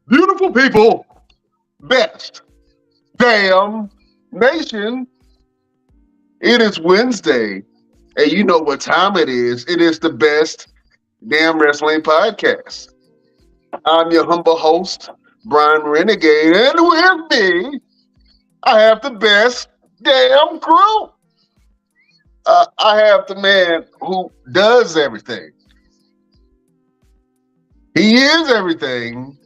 Beautiful people, best damn nation. It is Wednesday, and you know what time it is. It is the best damn wrestling podcast. I'm your humble host, Brian Renegade, and with me, I have the best damn crew. I have the man who does everything. He is everything.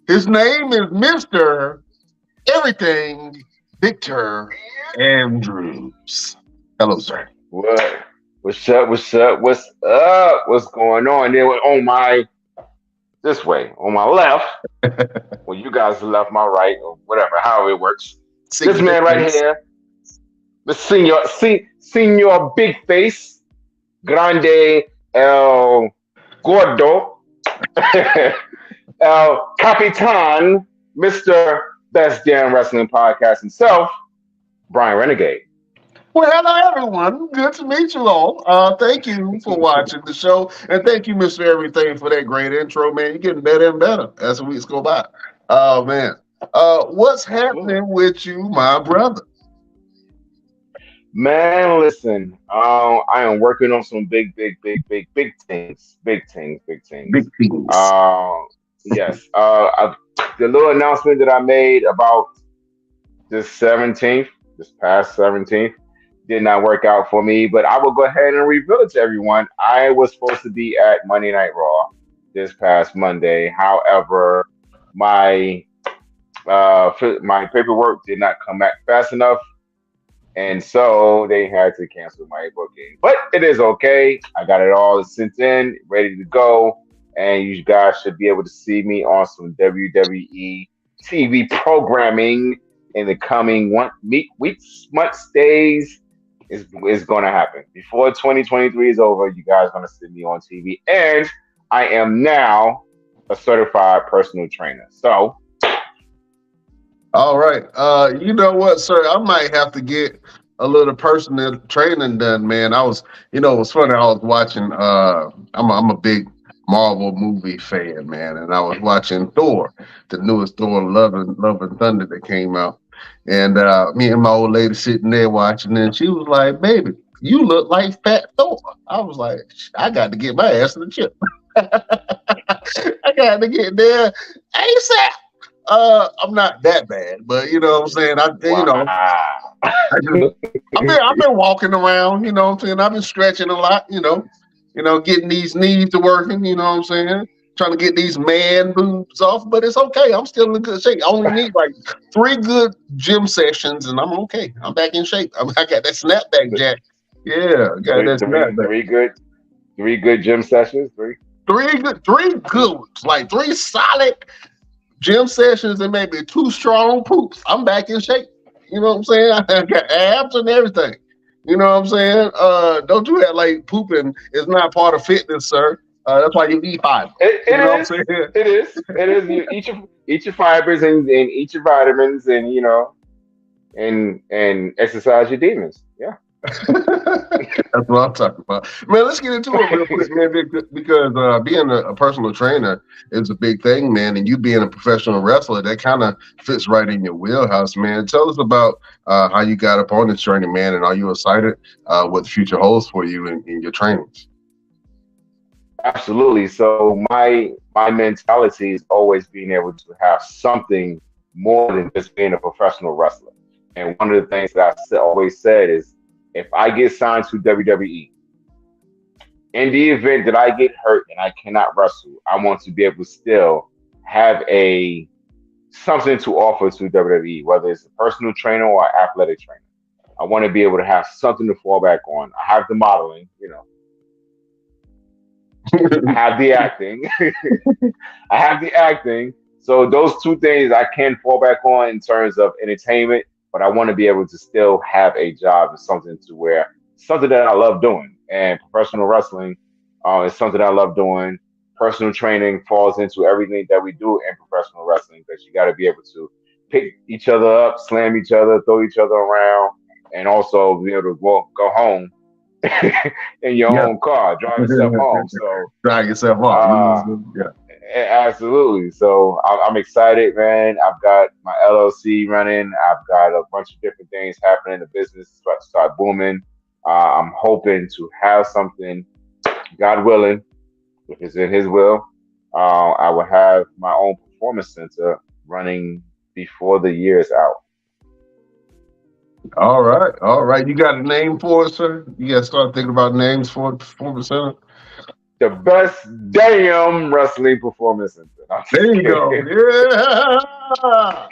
His name is Mr. Everything, Victor Andrews. Hello, sir. What? What's up? What's up? What's up? What's going on? Then on my this way, on my left, well, you guys left my right, or whatever, however it works. This man right here, the senior big face, grande el gordo, el capitan, Mister Best Damn Wrestling Podcast himself, Brian Renegade. Well, hello, everyone. Good to meet you all. Thank you for watching the show, and thank you, Mr. Everything, for that great intro, man. You're getting better and better as the weeks go by. Oh, man. What's Absolutely. happening with you, my brother? Man, listen. I am working on some big things. Big Big things. things. Yes. The little announcement that I made about this 17th, this past 17th, did not work out for me. But I will go ahead and reveal it to everyone. I was supposed to be at Monday Night Raw this past Monday. However, my my paperwork did not come back fast enough, and so they had to cancel my booking. But it is okay. I got it all sent in, ready to go, and you guys should be able to see me on some WWE TV programming in the coming weeks, months, days. Is going to happen before 2023 is over. You guys are going to see me on TV, and I am now a certified personal trainer. So All right. You know what, sir? I might have to get a little personal training done, man. It was funny. I was watching. I'm a big Marvel movie fan, man, and I was watching Thor, the newest Thor, Love and Thunder that came out, and me and my old lady sitting there watching, and she was like, "Baby, you look like Fat Thor." I was like, "I got to get my ass to the gym. I got to get there ASAP." I'm not that bad, but you know what I'm saying. wow. I just I've been walking around. You know what I'm saying. I've been stretching a lot. Getting these knees to working. You know what I'm saying. Trying to get these man boobs off, but it's okay. I'm still in good shape. I only need like 3 good gym sessions, and I'm okay. I'm back in shape. I got that snapback jack. Yeah, I got three, that three, snapback. three good, 3 good gym sessions. Three. Three good ones, like 3 solid gym sessions and maybe 2 strong poops. I'm back in shape. You know what I'm saying? I got abs and everything. You know what I'm saying? Don't do that like pooping is not part of fitness, sir. That's why you eat fiber. It You know what I'm is. saying? It is. It is. You eat your fibers and eat your vitamins and and exercise your demons. Yeah. That's what I'm talking about. Man, let's get into it real quick, man, because being a personal trainer is a big thing, man, and you being a professional wrestler, that kind of fits right in your wheelhouse, man. Tell us about how you got up on this journey, man, and are you excited what the future holds for you in your trainings? Absolutely. So my mentality is always being able to have something more than just being a professional wrestler. And one of the things that always said is, if I get signed to WWE, in the event that I get hurt and I cannot wrestle, I want to be able to still have a something to offer to WWE, whether it's a personal trainer or athletic trainer. I want to be able to have something to fall back on. I have the modeling, I have the acting. I have the acting. So those two things I can fall back on in terms of entertainment, but I want to be able to still have a job and something to where something that I love doing. And professional wrestling is something I love doing. Personal training falls into everything that we do in professional wrestling because you got to be able to pick each other up, slam each other, throw each other around, and also be able to go home in your Yeah. own car, drive yourself home. So Drag yourself off. uh, Yeah. Absolutely. So I'm excited, man. I've got my LLC running. I've got a bunch of different things happening. The business is about to start booming. I'm hoping to have something, God willing, if it's in His will. I will have my own performance center running before the year is out. All right, all right. You got a name for it, sir? You got to start thinking about names for the performance center. The best damn wrestling performance center. I'm There just you go. kidding. Yeah.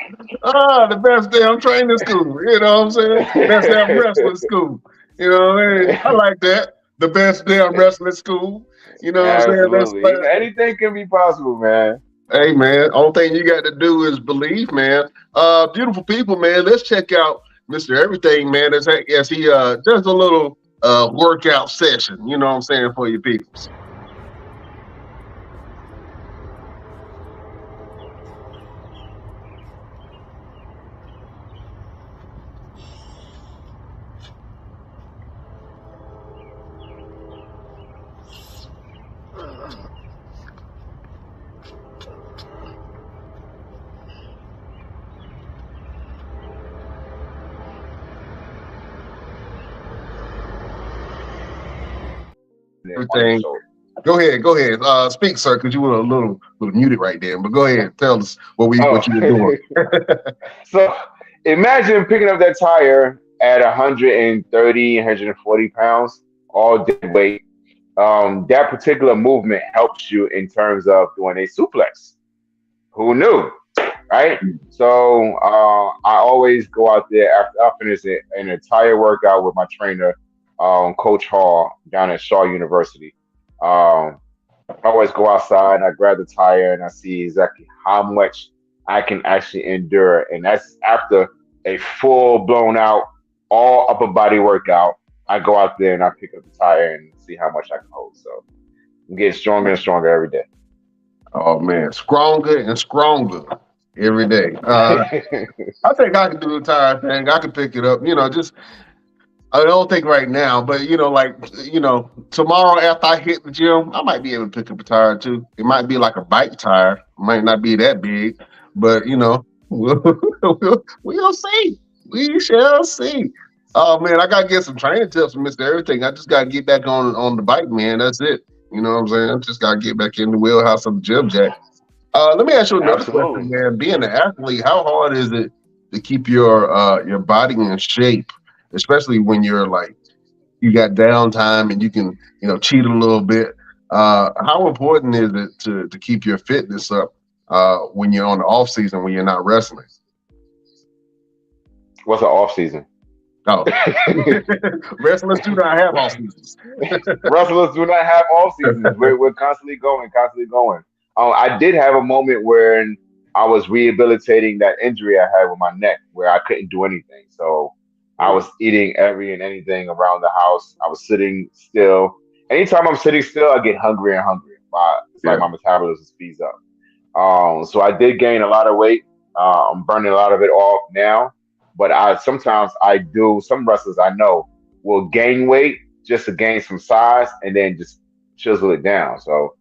The best damn training school. You know what I'm saying? Best damn wrestling school. You know what I mean? I like that. The best damn wrestling school. You know what I'm saying? Absolutely. Anything can be possible, man. Hey man, only thing you got to do is believe, man. Beautiful people, man. Let's check out Mr. Everything, man. As he does a little workout session. You know what I'm saying, for your people. On your Everything. shoulder. Go ahead, go ahead. Speak, sir, because you were a little muted right there. But go ahead, tell us Oh, what you were doing. so imagine picking up that tire at 130, 140 pounds, all dead weight. That particular movement helps you in terms of doing a suplex. Who knew, right? So I always go out there after I finish an entire workout with my trainer, Coach Hall, down at Shaw University. Um, I always go outside and I grab the tire and I see exactly how much I can actually endure. And that's after a full blown out, all upper body workout. I go out there and I pick up the tire and see how much I can hold. So I'm getting stronger and stronger every day. Oh man, stronger and stronger every day. I think I can do the tire thing. I can pick it up. Just I don't think right now, but like tomorrow after I hit the gym, I might be able to pick up a tire too. It might be like a bike tire. It might not be that big, but we'll see. We shall see. Oh man, I gotta get some training tips from Mister Everything. I just gotta get back on the bike, man. That's it. You know what I'm saying? Just gotta get back in the wheelhouse of the gym jack. Let me ask you another question, Absolutely. man. Being an athlete, how hard is it to keep your body in shape, especially when you're like you got downtime and you can cheat a little bit? How important is it to keep your fitness up when you're on the off season when you're not wrestling? What's an off season? Oh, wrestlers do not have off seasons. Wrestlers do not have off seasons. We're constantly going, constantly going. I did have a moment where I was rehabilitating that injury I had with my neck, where I couldn't do anything. So I was eating every and anything around the house. I was sitting still. Anytime I'm sitting still, I get hungry and hungry. It's like Yeah, my metabolism speeds up. So I did gain a lot of weight. I'm burning a lot of it off now, but I sometimes I do. Some wrestlers I know will gain weight just to gain some size and then just chisel it down. So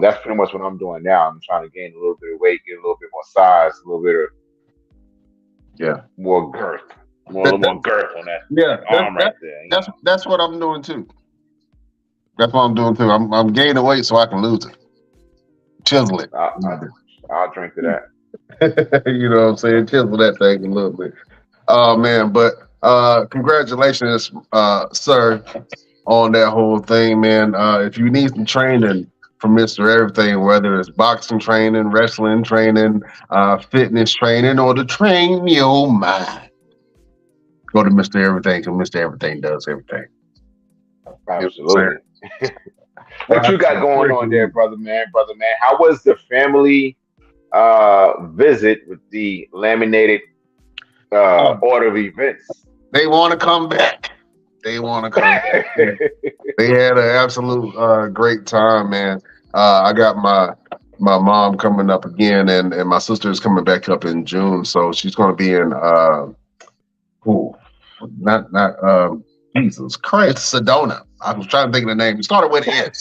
that's pretty much what I'm doing now. I'm trying to gain a little bit of weight, get a little bit more size, a little bit of yeah, more girth, a that, little that, more girth on yeah. that That, arm right that, there. that's what I'm doing too. That's what I'm doing too. I'm gaining weight so I can lose it, chisel it. I, I, I'll drink to that. You know what I'm saying? Chisel that thing a little bit. Oh man, but congratulations, sir, on that whole thing, man. If you need some training from Mr. Everything, whether it's boxing training, wrestling training, fitness training, or to train your mind, go to Mr. Everything because Mr. Everything does everything. You know what I'm Absolutely. What you got going on there, saying? brother man? Brother man, how was the family visit with the laminated Oh, order of events? they want to come back. They want to come back. Man. They had an absolute great time, man. I got my mom coming up again, and my sister is coming back up in June, so she's going to be in ooh, not Jesus Christ, Sedona. I was trying to think of the name. It started with S.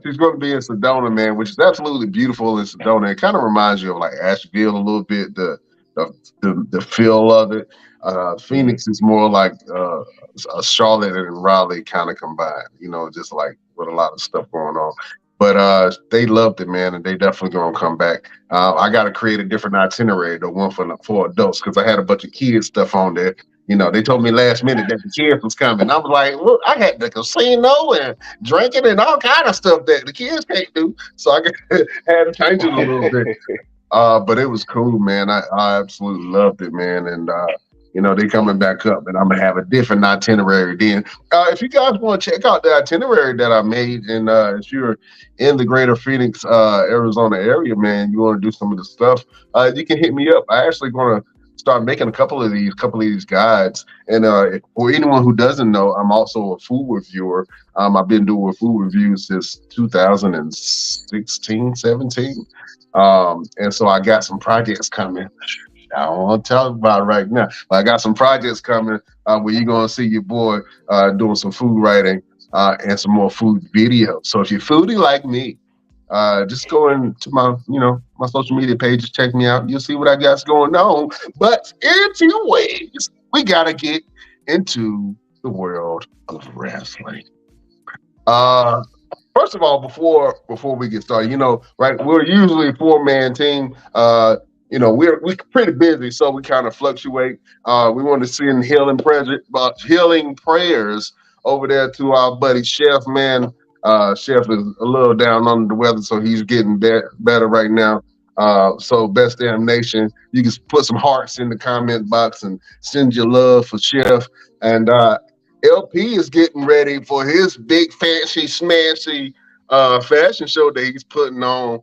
She's going to be in Sedona, man, which is absolutely beautiful in Sedona. It kind of reminds you of like Asheville a little bit, the the feel of it. Mhm. Phoenix is more like a Charlotte and Raleigh kind of combined, just like with a lot of stuff going on. But they loved it, man, and they definitely gonna come back. I got to create a different itinerary, the one for adults, because I had a bunch of kids stuff on there. They told me last minute that the kids was coming. I was like, look, I had the casino and drinking and all kind of stuff that the kids can't do. So I had to change it a little bit. But it was cool, man. I absolutely loved it, man. And they coming back up, and I'm gonna have a different itinerary then. If you guys want to check out the itinerary that I made, and if you're in the greater Phoenix, Arizona area, man, you want to do some of the stuff, you can hit me up. I actually gonna start making a couple of these guides. And for anyone who doesn't know, I'm also a food reviewer. I've been doing food reviews since 2016, 17. And so I got some projects coming. I don't want to tell about it right now, but I got some projects coming where you're going to see your boy doing some food writing and some more food videos. So if you're foodie like me, just go into my social media pages, check me out. You'll see what I got going on. But anyways, we got to get into the world of wrestling. Uh, First of all, before we get started, right, we're usually a 4-man team. We're pretty busy, so we kind of fluctuate. We want to send healing prayers over there to our buddy Chef. Man, Chef is a little down under the weather, so he's getting better right now. So best damn nation, you can put some hearts in the comment box and send your love for Chef. And LP is getting ready for his big fancy smancy fashion show that he's putting on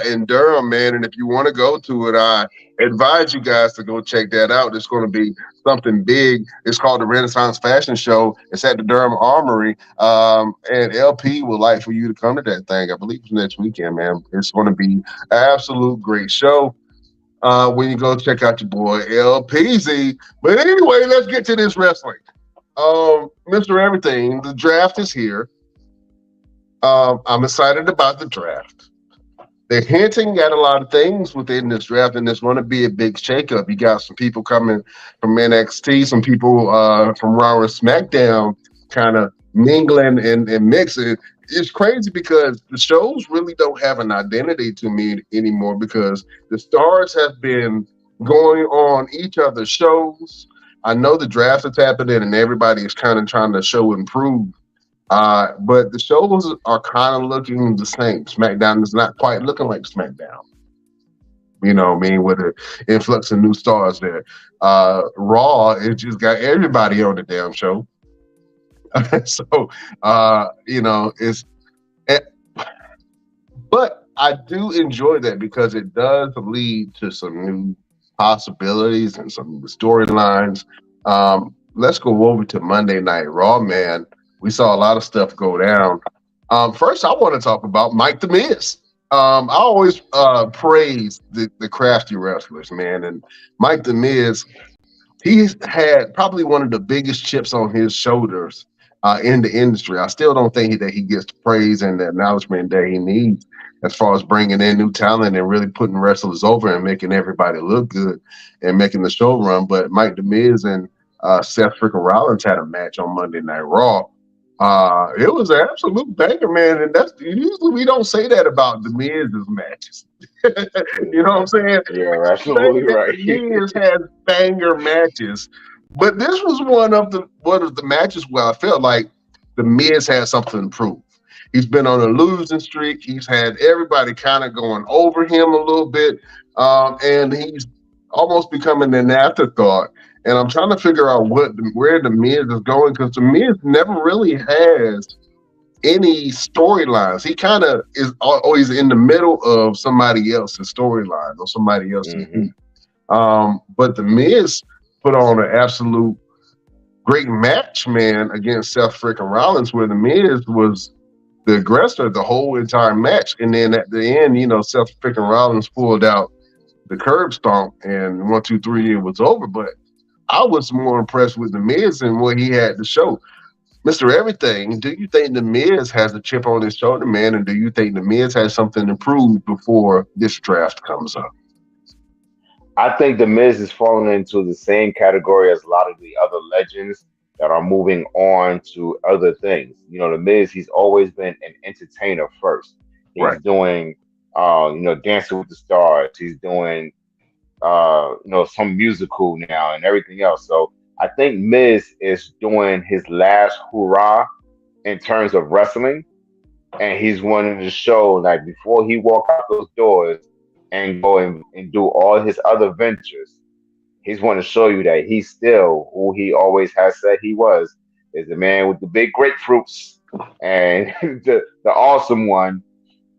in Durham, man. And if you want to go to it, I advise you guys to go check that out. It's going to be something big. It's called the Renaissance Fashion Show. It's at the Durham Armory. And LP would like for you to come to that thing. I believe it's next weekend, man. It's going to be an absolute great show. When you go check out your boy LPZ. But anyway, let's get to this wrestling. Mr. Everything, the draft is here. I'm excited about the draft. They're hinting at a lot of things within this draft, and there's going to be a big shakeup. You got some people coming from NXT, some people from Raw and SmackDown kind of mingling and mixing. It's crazy because the shows really don't have an identity to me anymore because the stars have been going on each other's shows. I know the draft is happening and everybody is kind of trying to show and prove. But the shows are kind of looking the same. SmackDown is not quite looking like SmackDown. You know what I mean? With an influx of new stars there. Raw, it just got everybody on the damn show. So, it's... But I do enjoy that because it does lead to some new possibilities and some storylines. Let's go over to Monday Night Raw, man. We saw a lot of stuff go down. First, I want to talk about Mike The Miz. I always praise the crafty wrestlers, man. And Mike The Miz, he's had probably one of the biggest chips on his shoulders in the industry. I still don't think that he gets the praise and the acknowledgement that he needs as far as bringing in new talent and really putting wrestlers over and making everybody look good and making the show run. But Mike The Miz and Seth freaking Rollins had a match on Monday Night Raw. It was an absolute banger, man, and that's usually we don't say that about The Miz's matches. You know what I'm saying? You're absolutely right. The Miz has banger matches, but this was one of the matches where I felt like The Miz had something to prove. He's been on a losing streak. He's had everybody kind of going over him a little bit, and he's almost becoming an afterthought. And I'm trying to figure out where The Miz is going because The Miz never really has any storylines. He kind of is always in the middle of somebody else's storyline or somebody else's heat. But The Miz put on an absolute great match, man, against Seth freaking Rollins, where The Miz was the aggressor the whole entire match. And then at the end, Seth freaking Rollins pulled out the curb stomp and 1, 2, 3, it was over. But I was more impressed with The Miz and what he had to show. Mr. Everything, do you think the Miz has a chip on his shoulder, man, and do you think the Miz has something to prove before this draft comes up? I think the Miz is falling into the same category as a lot of the other legends that are moving on to other things. You know, the Miz, he's always been an entertainer first. Right. He's doing, Dancing with the Stars. He's doing, some musical now and everything else. So I think Miz is doing his last hurrah in terms of wrestling, and he's wanting to show like before he walk out those doors and go and do all his other ventures, he's wanting to show you that he's still who he always has said he was, is the man with the big grapefruits and the awesome one.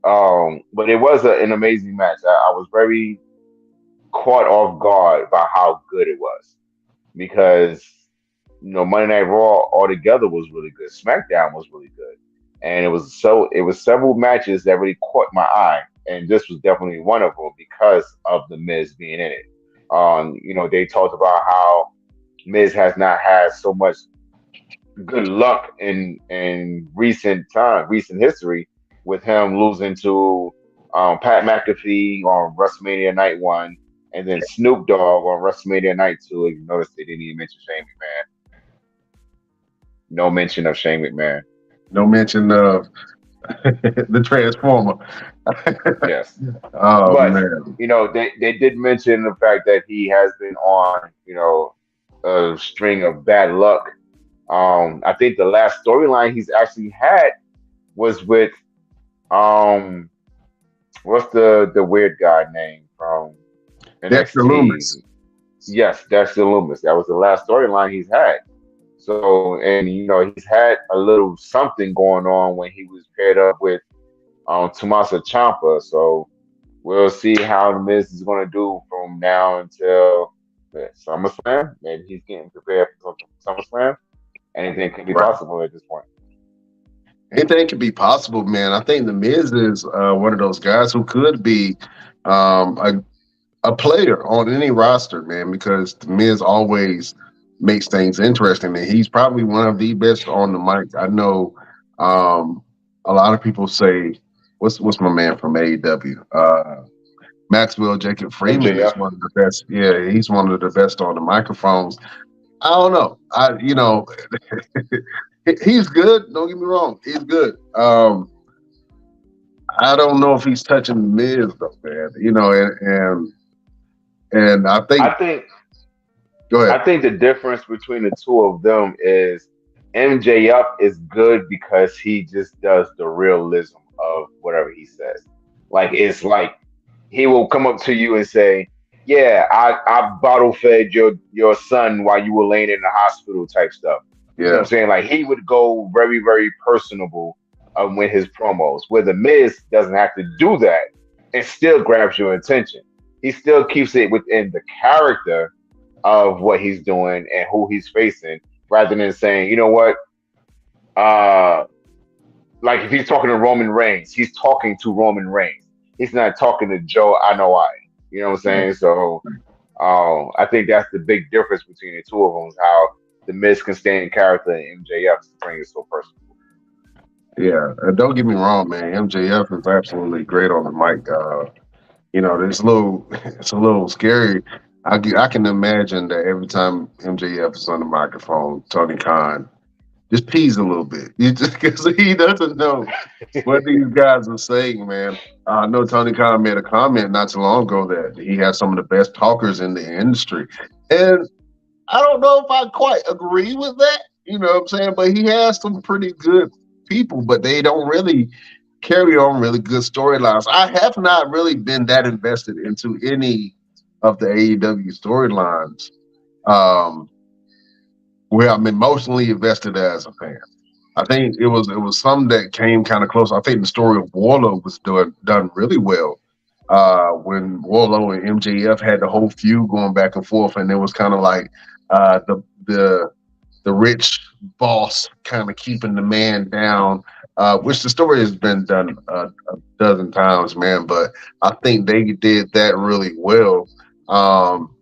But it was an amazing match. I was very caught off guard by how good it was because Monday Night Raw altogether was really good. SmackDown was really good, and it was several matches that really caught my eye, and this was definitely one of them because of the Miz being in it. They talked about how Miz has not had so much good luck in recent history, with him losing to Pat McAfee on WrestleMania Night One, and then Snoop Dogg on WrestleMania Night Two. If you notice, they didn't even mention Shane McMahon. No mention of Shane McMahon. No mention of the Transformer. Yes, Oh but man. they did mention the fact that he has been on a string of bad luck. I think the last storyline he's actually had was with um what's the weird guy name from Dexter NXT? Loomis. Yes, Dexter Loomis. That was the last storyline he's had. So, and he's had a little something going on when he was paired up with Tommaso Ciampa. So we'll see how the Miz is going to do from now until SummerSlam. Maybe he's getting prepared for SummerSlam. Anything can be Right. possible at this point. Anything can be possible, man. I think the Miz is one of those guys who could be um, a a player on any roster, man, because the Miz always makes things interesting, and he's probably one of the best on the mic. I know um, a lot of people say, "What's my man from AEW?" Maxwell Jacob Freeman is MJF. one of the best. Yeah, he's one of the best on the microphones. I don't know. He's good. Don't get me wrong, he's good. I don't know if he's touching the Miz though, man. And I I think think go I ahead. think the difference between the two of them is MJF is good because he just does the realism of whatever he says. Like it's like he will come up to you and say, "Yeah, I bottle fed your son while you were laying in the hospital," type stuff. You see what I'm Yeah, saying? Like he would go very very personable with his promos, where the Miz doesn't have to do that and still grabs your attention. He still keeps it within the character of what he's doing and who he's facing, rather than saying, you know what, uh, like if he's talking to Roman Reigns, he's talking to Roman Reigns. He's not talking to Joe I know I. You know what I'm yeah, saying? So I think that's the big difference between the two of them is how the Miz can stay in character and MJF to bring it so personal. yeah. Don't get me wrong, man. MJF is absolutely great on the mic. It's a little, it's a little scary. I can imagine that every time MJF is on the microphone, Tony Khan just pees a little bit. He just because he doesn't know what these guys are saying, man. I know Tony Khan made a comment not too long ago that he has some of the best talkers in the industry, and I don't know if I quite agree with that. You know what I'm saying? But he has some pretty good people, but they don't really carry on really good storylines. I have not really been that invested into any of the AEW storylines um, where I'm emotionally invested as a fan. I think it was some that came kind of close. I think the story of Warlow was done really well. When Warlow and MJF had the whole feud going back and forth, and it was kind of like the rich boss kind of keeping the man down, which the story has been done a dozen times, man. But I think they did that really well. Um,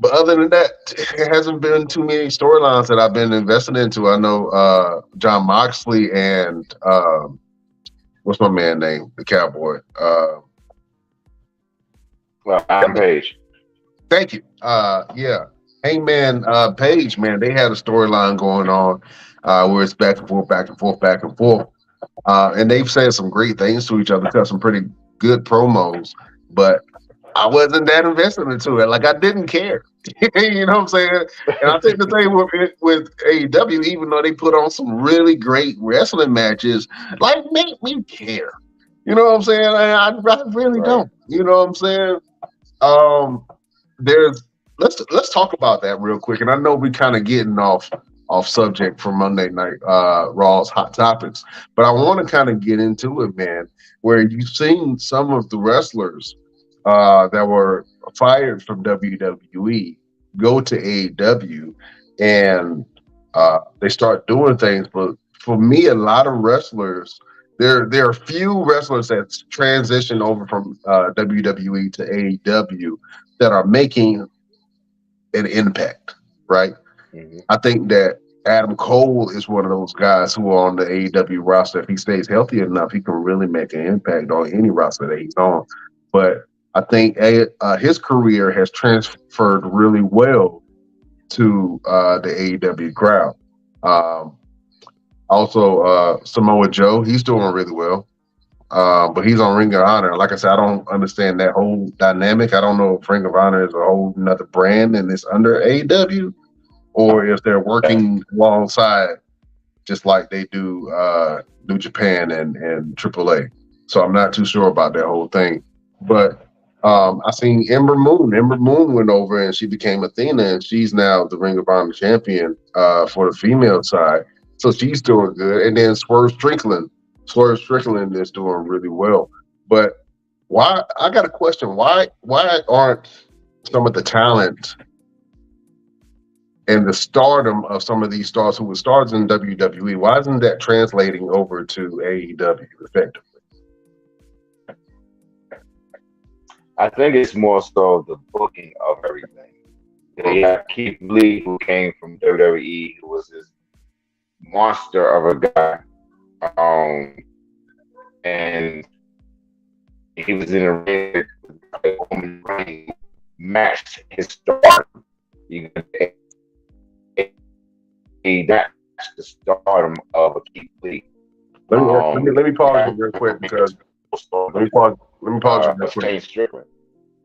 But other than that, it hasn't been too many storylines that I've been invested into. I know John Moxley and what's my man name? The Cowboy. Well, Adam Page. Thank you. Yeah. Hangman Page, man, they had a storyline going on where it's back and forth, back and forth, back and forth. And they've said some great things to each other, cut some pretty good promos, but I wasn't that invested into it. Like I didn't care. You know what I'm saying? And I think the thing with AEW, even though they put on some really great wrestling matches, like make me care. You know what I'm saying? I really Right. don't. You know what I'm saying? Um, there's let's talk about that real quick. And I know we kind of getting off subject for Monday Night Raw's hot topics, but I want to kind of get into it, man. Where you've seen some of the wrestlers that were fired from WWE go to AEW, and they start doing things. But for me, a lot of wrestlers. There are few wrestlers that transition over from WWE to AEW that are making an impact, right? Hmm. I think that Adam Cole is one of those guys who are on the AEW roster. If he stays healthy enough, he can really make an impact on any roster that he's on. But I think his career has transferred really well to the AEW crowd. Um, Also, Samoa Joe, he's doing really well. But he's on Ring of Honor. Like I said, I don't understand that whole dynamic. I don't know if Ring of Honor is a whole another brand and it's under AEW, or if they're working alongside just like they do New Japan and AAA. So I'm not too sure about that whole thing. But I seen Ember Moon. Ember Moon went over and she became Athena, and she's now the Ring of Honor champion for the female side. So she's doing good. And then Swerve Strickland is doing really well. But why? I got a question. Why aren't some of the talent and the stardom of some of these stars who were stars in WWE, why isn't that translating over to AEW effectively? I think it's more so the booking of everything. They have Keith Lee, who came from WWE, who was this monster of a guy, um, and he was in a ring with Roman Reigns, matched his stardom. You that's the stardom of a Keith Lee. Let me pause you That real quick because let me pause you real quick. Shane Strickland.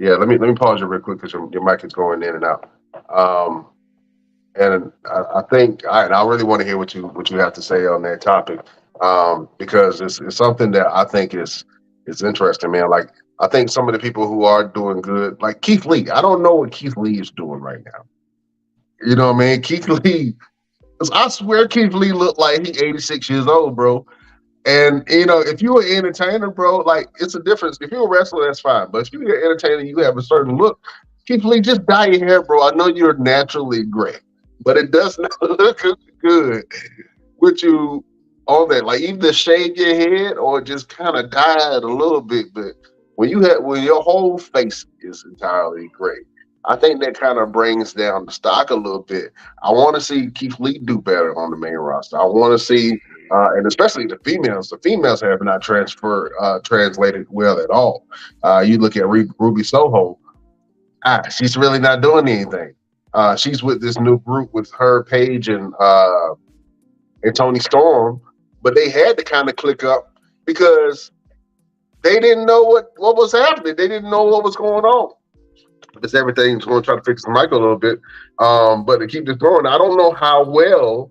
Yeah, let me pause you real quick because your mic is going in and out. Um, and I think I really want to hear what you have to say on that topic because it's something that I think is interesting, man. Like I think some of the people who are doing good, like Keith Lee, I don't know what Keith Lee is doing right now. You know what I mean? Keith Lee, 'cause I swear Keith Lee looked like he 86 years old, bro. And you know, if you're an entertainer, bro, like it's a difference. If you're a wrestler, that's fine. But if you're an entertainer, you have a certain look. Keith Lee, just dye your hair, bro. I know you're naturally gray, but it does not look good with you on that. Like either shave your head or just kind of dye it a little bit. But when your whole face is entirely gray, I think that kind of brings down the stock a little bit. I want to see Keith Lee do better on the main roster. I want to see and especially the females. The females have not translated well at all. You look at Ruby Soho. She's really not doing anything. She's with this new group with her, Paige, and Tony Storm, but they had to kind of click up because they didn't know what was happening. They didn't know what was going on. Because everything's going to try to fix the mic a little bit, but to keep this going, I don't know how well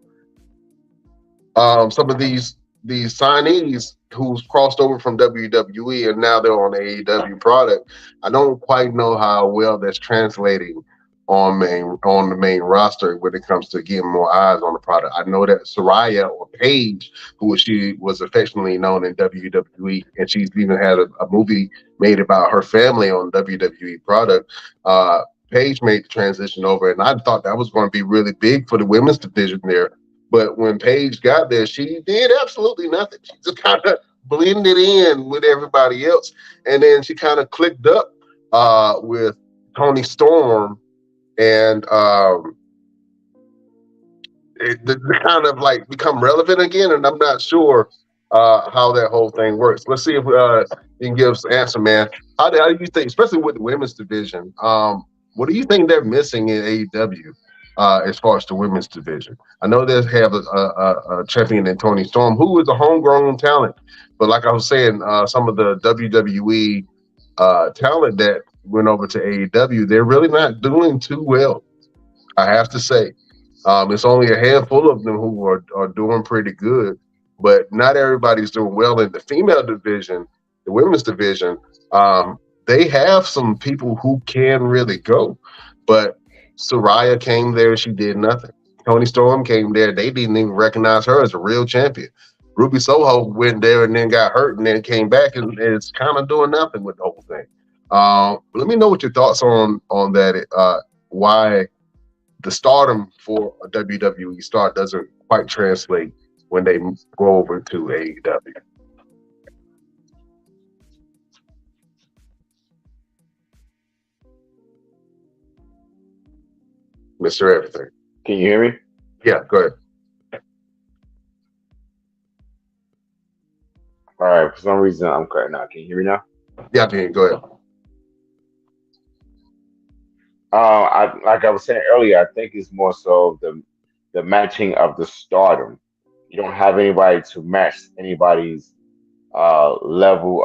some of these signees who's crossed over from WWE and now they're on the AEW product. I don't quite know how well that's translating on the main roster when it comes to getting more eyes on the product. I know that Soraya or Paige, who she was affectionately known in WWE, and she's even had a movie made about her family on WWE product. Paige made the transition over, and I thought that was going to be really big for the women's division there. But when Paige got there, she did absolutely nothing. She just kind of blended in with everybody else, and then she kind of clicked up with Tony Storm and to kind of like become relevant again. And I'm not sure how that whole thing works. Let's see if you can give us an answer, man. How do you think, especially with the women's division, what do you think they're missing in AEW as far as the women's division? I know they have a champion in Tony Storm, who is a homegrown talent, but like I was saying, some of the WWE talent that went over to AEW, they're really not doing too well, I have to say. It's only a handful of them who are doing pretty good, but not everybody's doing well in the female division, the women's division. They have some people who can really go, but Soraya came there, she did nothing. Tony Storm came there, they didn't even recognize her as a real champion. Ruby Soho went there and then got hurt and then came back and it's kind of doing nothing with the whole thing. Let me know what your thoughts on that. Why the stardom for a WWE star doesn't quite translate when they go over to AEW. Mr. Everything. Can you hear me? Yeah, go ahead. All right. For some reason, I'm cutting out. Can you hear me now? Yeah, I can. Go ahead. Like I was saying earlier, I think it's more so the matching of the stardom. You don't have anybody to match anybody's level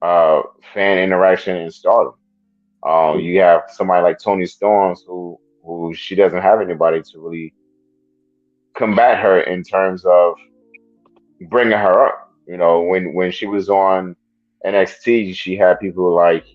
of fan interaction and stardom. You have somebody like Tony Storms who she doesn't have anybody to really combat her in terms of bringing her up. You know, when she was on NXT, she had people like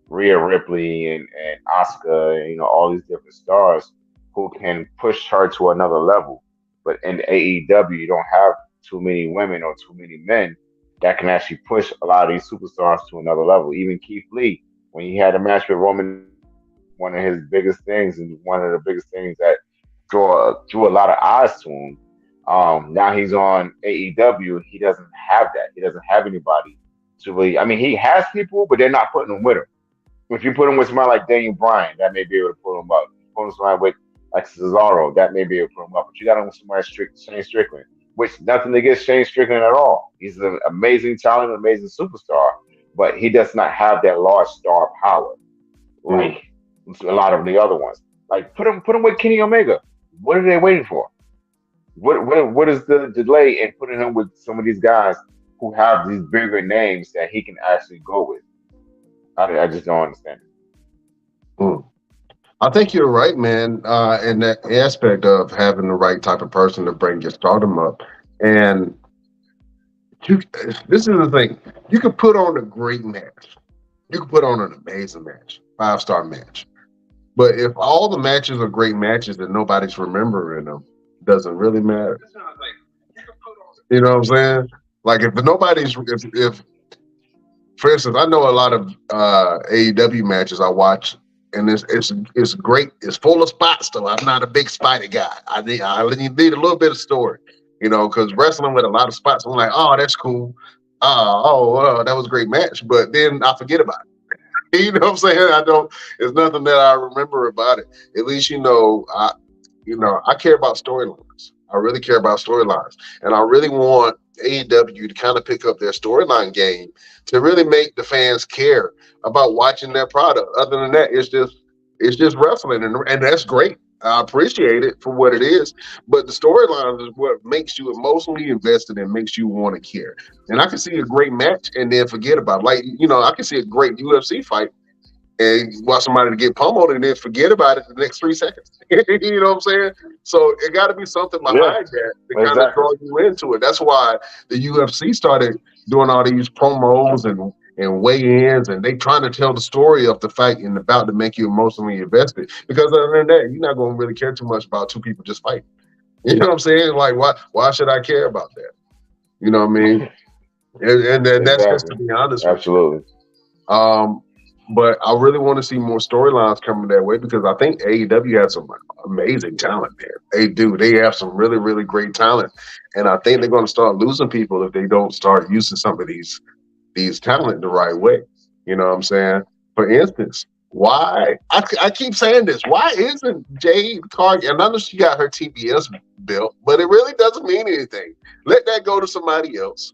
Rhea Ripley and Asuka, you know, all these different stars who can push her to another level. But in AEW, you don't have too many women or too many men that can actually push a lot of these superstars to another level. Even Keith Lee, when he had a match with Roman, one of his biggest things and one of the biggest things that drew a lot of eyes to him. Now he's on AEW. He doesn't have that. He doesn't have anybody to really. I mean, he has people, but they're not putting him with him. If you put him with somebody like Daniel Bryan, that may be able to put him up. If you put him with somebody with like Cesaro, that may be able to put him up. But you got him with somebody Shane Strickland, which nothing against Shane Strickland at all. He's an amazing talent, an amazing superstar, but he does not have that large star power like a lot of the other ones. Like put him with Kenny Omega. What are they waiting for? What is the delay in putting him with some of these guys who have these bigger names that he can actually go with? I just don't understand it. Mm. I think you're right, man, in that aspect of having the right type of person to bring your stardom up. And this is the thing. You can put on a great match. You can put on an amazing match, 5-star match. But if all the matches are great matches and nobody's remembering them, it doesn't really matter. You know what I'm saying? Like if for instance, I know a lot of AEW matches I watch, and it's great. It's full of spots though. I'm not a big spotty guy. I need a little bit of story, you know, because wrestling with a lot of spots, I'm like, oh, that's cool. That was a great match. But then I forget about it. You know what I'm saying? I don't. It's nothing that I remember about it. At least I care about storylines. I really care about storylines, and I really want AEW to kind of pick up their storyline game to really make the fans care about watching their product. Other than that, it's just wrestling, and that's great. I appreciate it for what it is, but the storylines is what makes you emotionally invested and makes you want to care. And I can see a great match and then forget about it. Like, you know, I can see a great UFC fight and watch somebody to get pummeled and then forget about it the next 3 seconds. You know what I'm saying? So it got to be something behind that to kind of draw you into it. That's why the UFC started doing all these promos and weigh-ins, and they trying to tell the story of the fight and about to make you emotionally invested. Because other than that, you're not going to really care too much about two people just fighting. You know what I'm saying? Like, why should I care about that? You know what I mean? And then that's just to be honest with you. Absolutely. But I really want to see more storylines coming that way because I think AEW has some amazing talent there. They do. They have some really, really great talent. And I think they're going to start losing people if they don't start using some of these talent the right way. You know what I'm saying? For instance, Why? I keep saying this. Why isn't Jade Cargill? And I know she got her TBS belt, but it really doesn't mean anything. Let that go to somebody else.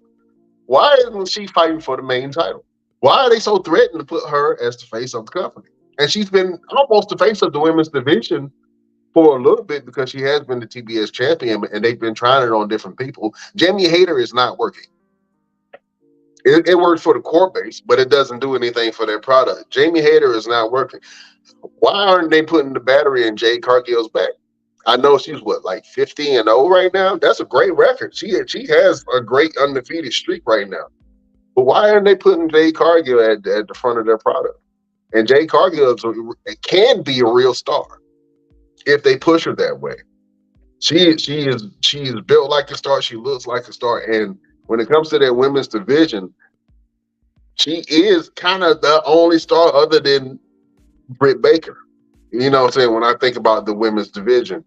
Why isn't she fighting for the main title? Why are they so threatened to put her as the face of the company? And she's been almost the face of the women's division for a little bit because she has been the TBS champion, and they've been trying it on different people. Jamie Hayter is not working. It works for the core base, but it doesn't do anything for their product. Jamie Hayter is not working. Why aren't they putting the battery in Jade Cargill's back? I know she's what, like 50-0 right now. That's a great record. She has a great undefeated streak right now. But why aren't they putting Jade Cargill at the front of their product? And Jade Cargill can be a real star if they push her that way. She is built like a star. She looks like a star. And when it comes to that women's division, she is kind of the only star other than Britt Baker. You know what I'm saying? When I think about the women's division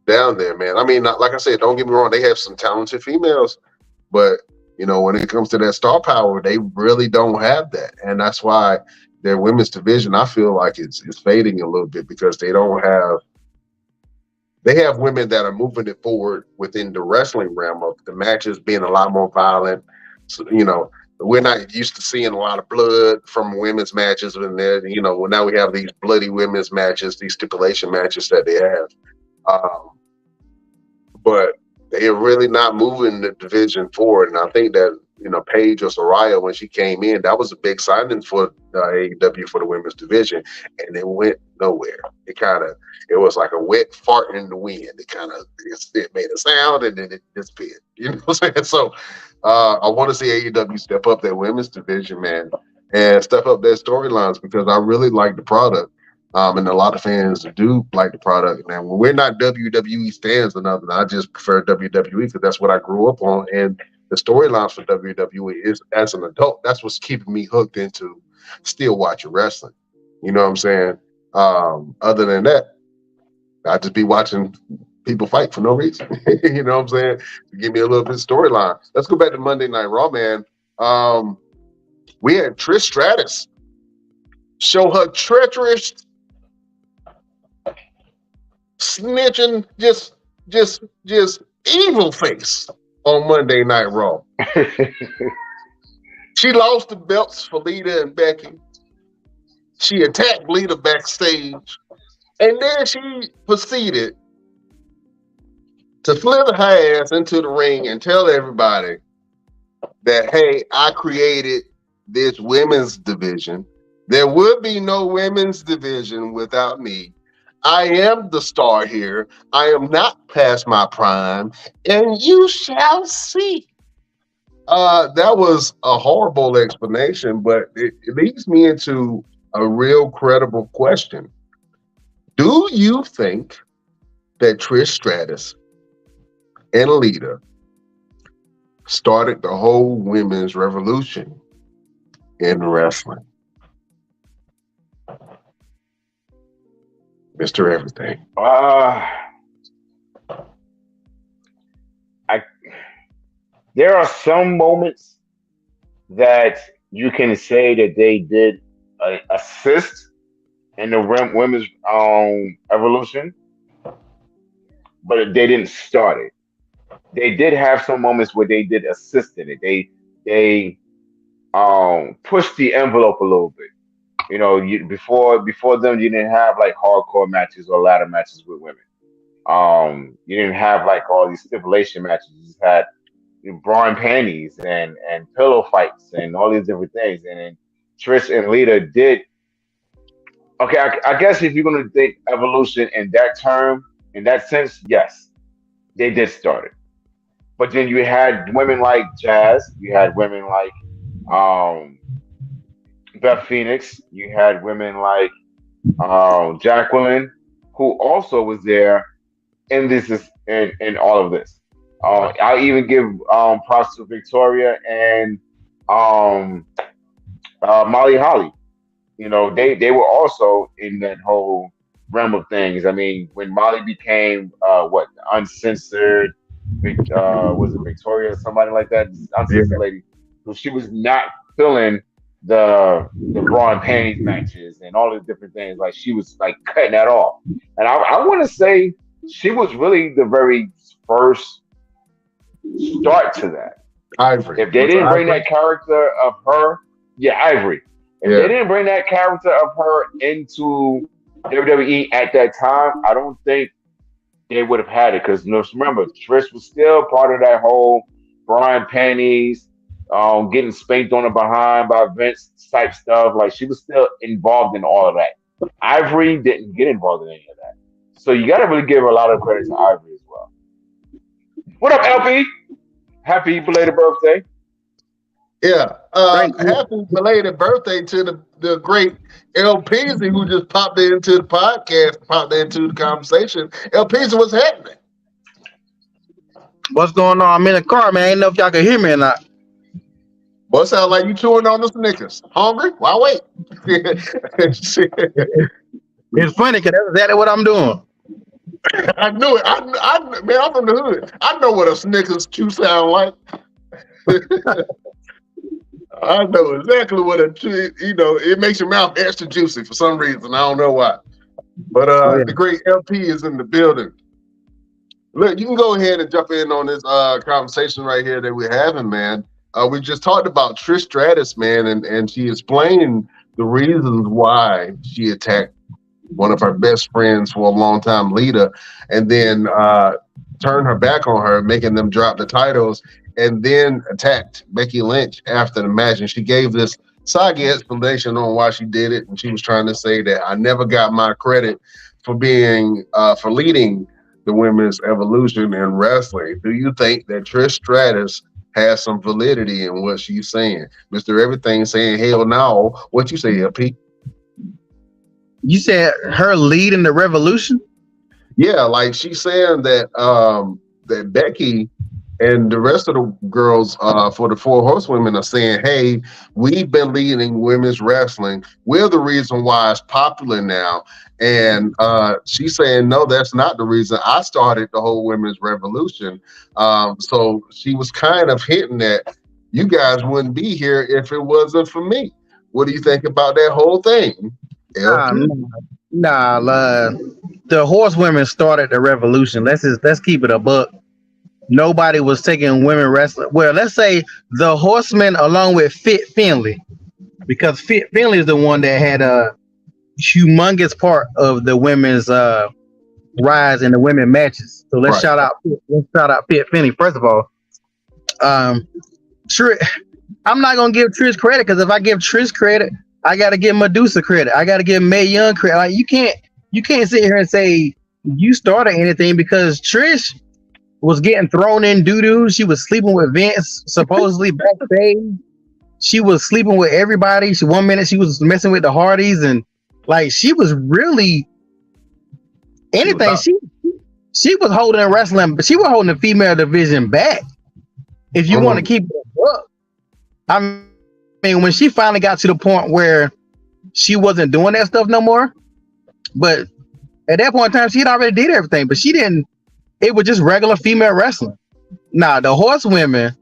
down there, man. I mean, like I said, don't get me wrong, they have some talented females, but when it comes to that star power, they really don't have that. And that's why their women's division, I feel like it's fading a little bit because they have women that are moving it forward within the wrestling realm of the matches being a lot more violent. So, we're not used to seeing a lot of blood from women's matches, and now we have these bloody women's matches, these stipulation matches that they have. But they are really not moving the division forward, and I think that Paige or Soraya, when she came in, that was a big signing for AEW for the women's division, and it went nowhere. It was like a wet fart in the wind. It made a sound and then it disappeared. You know what I'm saying? So I want to see AEW step up their women's division, man, and step up their storylines because I really like the product. And a lot of fans do like the product. Now, when we're not WWE fans or nothing, I just prefer WWE because that's what I grew up on. And the storylines for WWE is, as an adult, that's what's keeping me hooked into still watching wrestling. You know what I'm saying? Other than that, I just be watching people fight for no reason. You know what I'm saying? To give me a little bit of storyline. Let's go back to Monday Night Raw, man. We had Trish Stratus show her treacherous, snitching, just evil face on Monday Night Raw. She lost the belts for Lita and Becky. She attacked Lita backstage. And then she proceeded to slither her ass into the ring and tell everybody that, hey, I created this women's division. There would be no women's division without me. I am the star here. I am not past my prime, and you shall see. That was a horrible explanation, but it leads me into a real credible question. Do you think that Trish Stratus and Lita started the whole women's revolution in wrestling? Mr. Everything. There are some moments that you can say that they did assist in the women's evolution, but they didn't start it. They did have some moments where they did assist in it. They pushed the envelope a little bit. Before them, you didn't have like hardcore matches or ladder matches with women. You didn't have like all these stipulation matches. You just had bra and panties and pillow fights and all these different things. And then Trish and Lita did. Okay, I guess if you're gonna think evolution in that term, in that sense, yes, they did start it. But then you had women like Jazz. You had women like Beth Phoenix. You had women like Jacqueline, who also was there in in all of this. I'll even give props to Victoria and Molly Holly. They were also in that whole realm of things. I mean, when Molly became uncensored, was it Victoria or somebody like that? Uncensored lady. So she was not feeling the bra and panties matches and all the different things. Like she was like cutting that off. And I want to say she was really the very first start to that. Ivory. If they Was it didn't bring Ivory? that character of her, yeah, Ivory. If they Yeah. didn't bring that character of her into WWE at that time, I don't think they would have had it. Because remember, Trish was still part of that whole Brian panties, getting spanked on the behind by Vince type stuff. Like she was still involved in all of that. Ivory didn't get involved in any of that. So you got to really give a lot of credit to Ivory as well. What up, LP? Happy belated birthday. Yeah. Thank you. Happy belated birthday to the great El Peasy who just popped into the podcast, popped into the conversation. El Peasy, what's happening? What's going on? I'm in the car, man. I ain't know if y'all can hear me or not. Boy, it sounds like you chewing on the Snickers. Hungry? Why wait? It's funny because that's exactly what I'm doing. I knew it. Man, I'm from the hood. I know what a Snickers chew sound like. I know exactly what a chew. It makes your mouth extra juicy for some reason. I don't know why. But Oh, yeah. the great LP is in the building. Look, you can go ahead and jump in on this conversation right here that we're having, man. We just talked about Trish Stratus, man, and she explained the reasons why she attacked one of her best friends for a long time, Lita, and then turned her back on her, making them drop the titles, and then attacked Becky Lynch after the match. And she gave this saggy explanation on why she did it, and she was trying to say that I never got my credit for being for leading the women's evolution in wrestling. Do you think that Trish Stratus has some validity in what she's saying? Mr. Everything saying hell no. What you say, LP? You said her leading the revolution? Yeah, like she's saying that that Becky and the rest of the girls for the Four Horsewomen are saying, hey, we've been leading women's wrestling. We're the reason why it's popular now. And she's saying, no, that's not the reason. I started the whole women's revolution. So she was kind of hinting that you guys wouldn't be here if it wasn't for me. What do you think about that whole thing? LP? The horsewomen started the revolution. Let's keep it a buck. Nobody was taking women wrestling. Well, let's say the Horsemen along with Fit Finley, because Fit Finley is the one that had a humongous part of the women's rise in the women matches. So let's shout out Fit Finley first of all. I'm not gonna give Trish credit because if I give Trish credit, I gotta give Medusa credit. I gotta give Mae Young credit. Like you can't sit here and say you started anything because Trish was getting thrown in doo-doo. She was sleeping with Vince, supposedly backstage. She was sleeping with everybody. One minute she was messing with the Hardys, and like she was really anything. She was holding wrestling, but she was holding the female division back. If you want to keep it up, I mean, when she finally got to the point where she wasn't doing that stuff no more, but at that point in time, she had already did everything, but she didn't. It was just regular female wrestling. Nah, the horsewomen,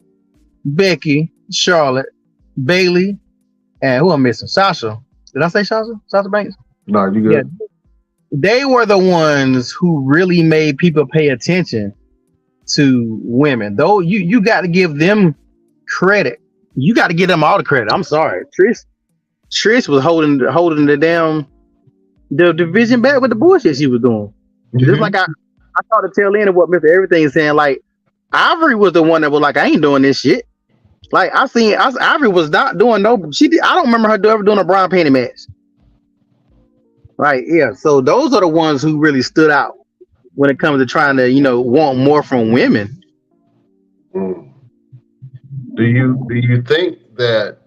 Becky, Charlotte, Bailey, and who I'm missing? Sasha. Did I say Sasha? Sasha Banks? No, you good. Yeah. They were the ones who really made people pay attention to women. Though you got to give them credit. You got to give them all the credit. I'm sorry. Trish was holding the division back with the bullshit she was doing. Just like I saw the tail end of what Mr. Everything is saying. Like Ivory was the one that was like, I ain't doing this shit. Like Ivory was not doing no. I don't remember her ever doing a Brian Panty match. Right? Yeah. So those are the ones who really stood out when it comes to trying to want more from women. Do you think that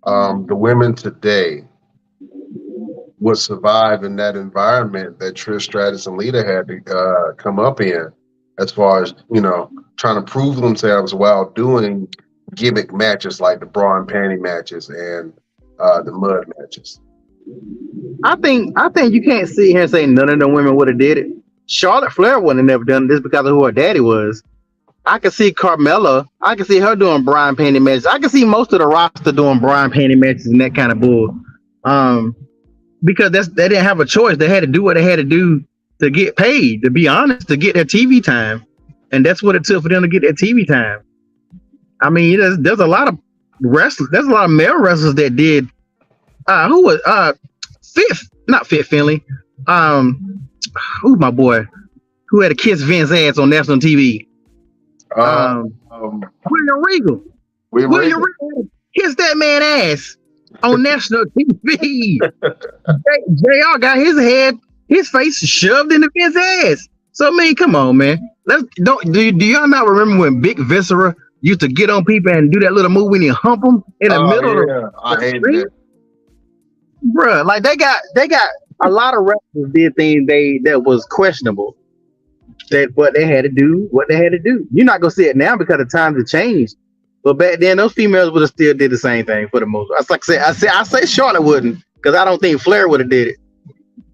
the women today would survive in that environment that Trish Stratus and Lita had to come up in, as far as trying to prove themselves while doing gimmick matches like the bra and panty matches and the mud matches? I think you can't sit here and say none of the women would have did it. Charlotte Flair wouldn't have never done this because of who her daddy was. I can see Carmella. I can see her doing Brian Panty matches. I can see most of the roster doing Brian Panty matches and that kind of bull. Um, because they didn't have a choice. They had to do what they had to do to get paid. To be honest, to get their TV time, and that's what it took for them to get their TV time. I mean, there's a lot of wrestlers. There's a lot of male wrestlers that did. Who was not Fit Finley. Who's my boy? Who had to kiss Vince's ass on national TV? William Regal. William Regal kissed that man ass on national TV. JR got his face shoved into Vince's ass. So I mean, come on, man. Do y'all not remember when Big Viscera used to get on people and do that little move when he hump them in the middle of I hate that. Bruh, like they got a lot of wrestlers did things that was questionable. That what they had to do. You're not gonna see it now because the times have changed. But back then, those females would have still did the same thing for the most. I say Charlotte wouldn't, because I don't think Flair would have did it.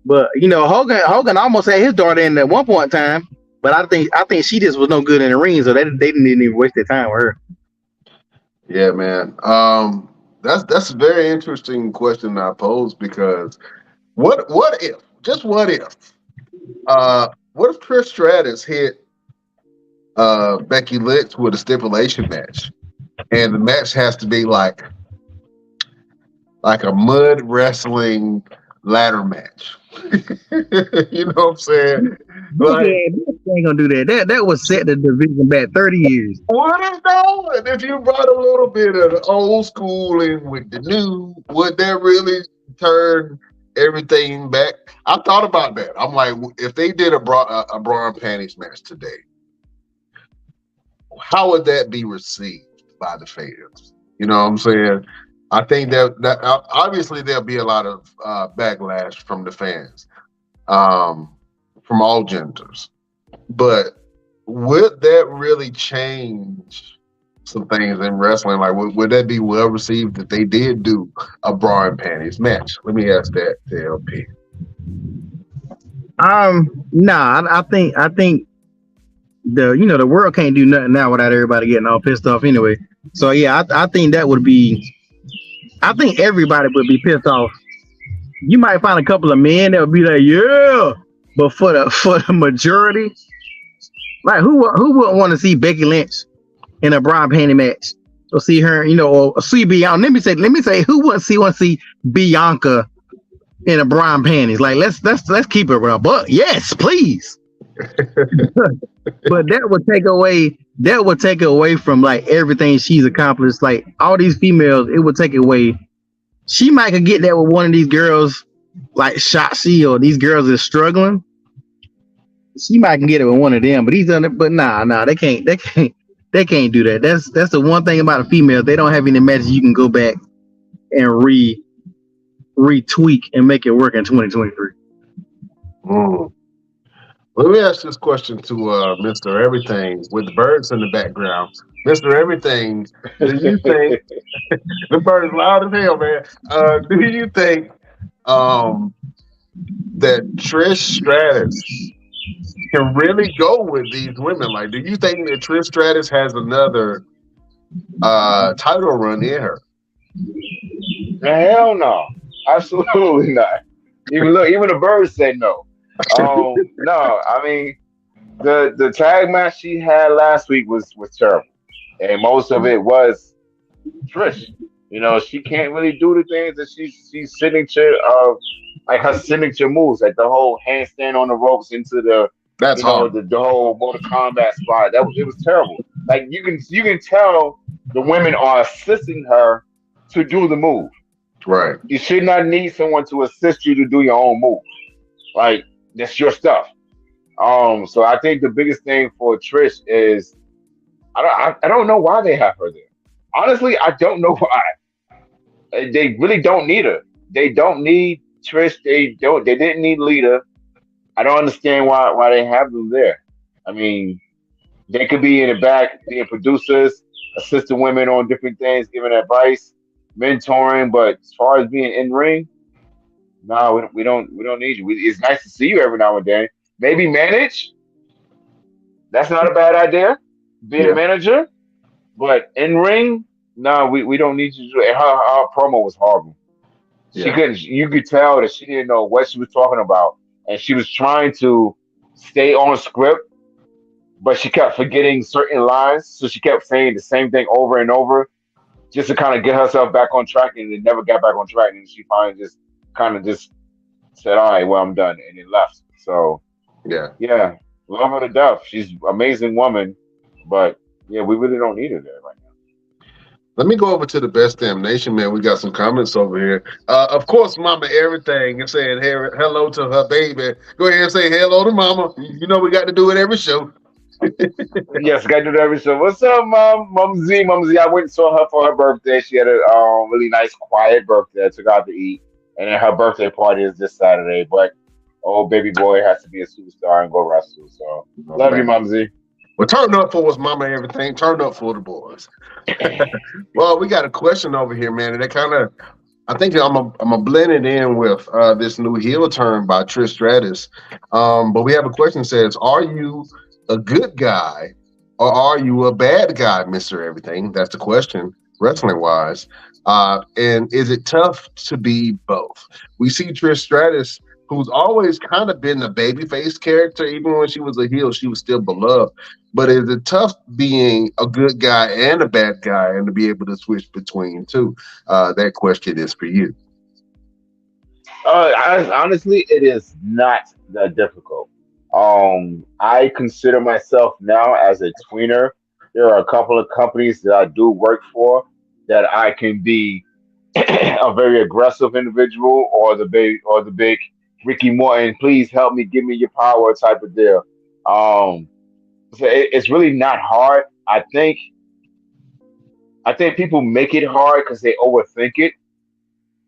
But you know, Hogan almost had his daughter in at one point in time. But I think she just was no good in the ring, so they didn't even waste their time with her. Yeah, man. That's a very interesting question I pose, because what if Trish Stratus hit Becky Lynch with a stipulation match, and the match has to be like a mud wrestling ladder match? You know what I'm saying? Like, they ain't gonna do that. That was set the division back 30 years. What is going? If you brought a little bit of the old school in with the new, would that really turn everything back? I thought about that. I'm like, if they did a bra and panties match today, how would that be received by the fans? You know what I'm saying? I think that obviously there'll be a lot of backlash from the fans, from all genders. But would that really change some things in wrestling? Like, would that be well received if they did do a bra and panties match? Let me ask that to LP. Nah, I think the world can't do nothing now without everybody getting all pissed off anyway. So yeah, I think that would be. I think everybody would be pissed off. You might find a couple of men that would be like, yeah, but for the majority, like who wouldn't want to see Becky Lynch in a bra and panty match? Or see her, or see Bianca. Let me say, who wouldn't want to see Bianca in a bra and panties? Like let's keep it real. But yes, please. But that would take away from like everything she's accomplished. Like all these females, it would take away. She might could get that with one of these girls, like Shotzi, or these girls that are struggling. She might can get it with one of them, but nah, they can't do that. That's the one thing about a female. They don't have any matches you can go back and retweak and make it work in 2023. Let me ask this question to Mr. Everything with the birds in the background. Mr. Everything, do you think the bird is loud as hell, man? Do you think that Trish Stratus can really go with these women? Like, do you think that Trish Stratus has another title run in her? Hell no, absolutely not. Even the birds say no. No, I mean the tag match she had last week was terrible, and most of it was Trish. She can't really do the things that she's signature of, like her signature moves, like the whole handstand on the ropes into the the whole Mortal Kombat spot. It was terrible. Like you can tell the women are assisting her to do the move. Right. You should not need someone to assist you to do your own move. Like that's your stuff. So I think the biggest thing for Trish is I don't know why they have her there. Honestly, I don't know why. They really don't need her. They don't need Trish. They didn't need Lita. I don't understand why they have them there. I mean, they could be in the back being producers, assisting women on different things, giving advice, mentoring. But as far as being in ring, no, we don't need you. It's nice to see you every now and then. Maybe manage. That's not a bad idea. be a manager, but in ring, no, we don't need you to do it. Her promo was horrible. She Yeah. couldn't. You could tell that she didn't know what she was talking about, and she was trying to stay on script, but she kept forgetting certain lines, so she kept saying the same thing over and over just to kind of get herself back on track, and it never got back on track. And she finally just kind of just said, "All right, well, I'm done," and it left. So Yeah. yeah, love her to death. She's an amazing woman, but yeah, we really don't need her there right now. Let me go over to the best damn nation, man. We got some comments over here. Of course, Mama Everything is saying hello to her baby. Go ahead and say hello to Mama. You know we got to do it every show. Yes, got to do that every show. What's up, Mom Z? Mom Z, I went and saw her for her birthday. She had a really nice, quiet birthday. I took her out to eat, and then her birthday party is this Saturday. But oh, baby boy has to be a superstar and go wrestle. So love you, Mom Z. Well, turn up for us, Mama Everything. Turn up for the boys. Well, we got a question over here, man, and that kind of, I think I'm a blend it in with this new heel turn by Trish Stratus. But we have a question that says, are you a good guy or are you a bad guy, Mr. Everything? That's the question, wrestling wise. And is it tough to be both? We see Trish Stratus, who's always kind of been a babyface character. Even when she was a heel, she was still beloved. But is it tough being a good guy and a bad guy and to be able to switch between two? That question is for you. Honestly, it is not that difficult. I consider myself now as a tweener. There are a couple of companies that I do work for that I can be a very aggressive individual, or the big Ricky Morton, please help me, give me your power type of deal. Um, so it's really not hard. I think people make it hard because they overthink it.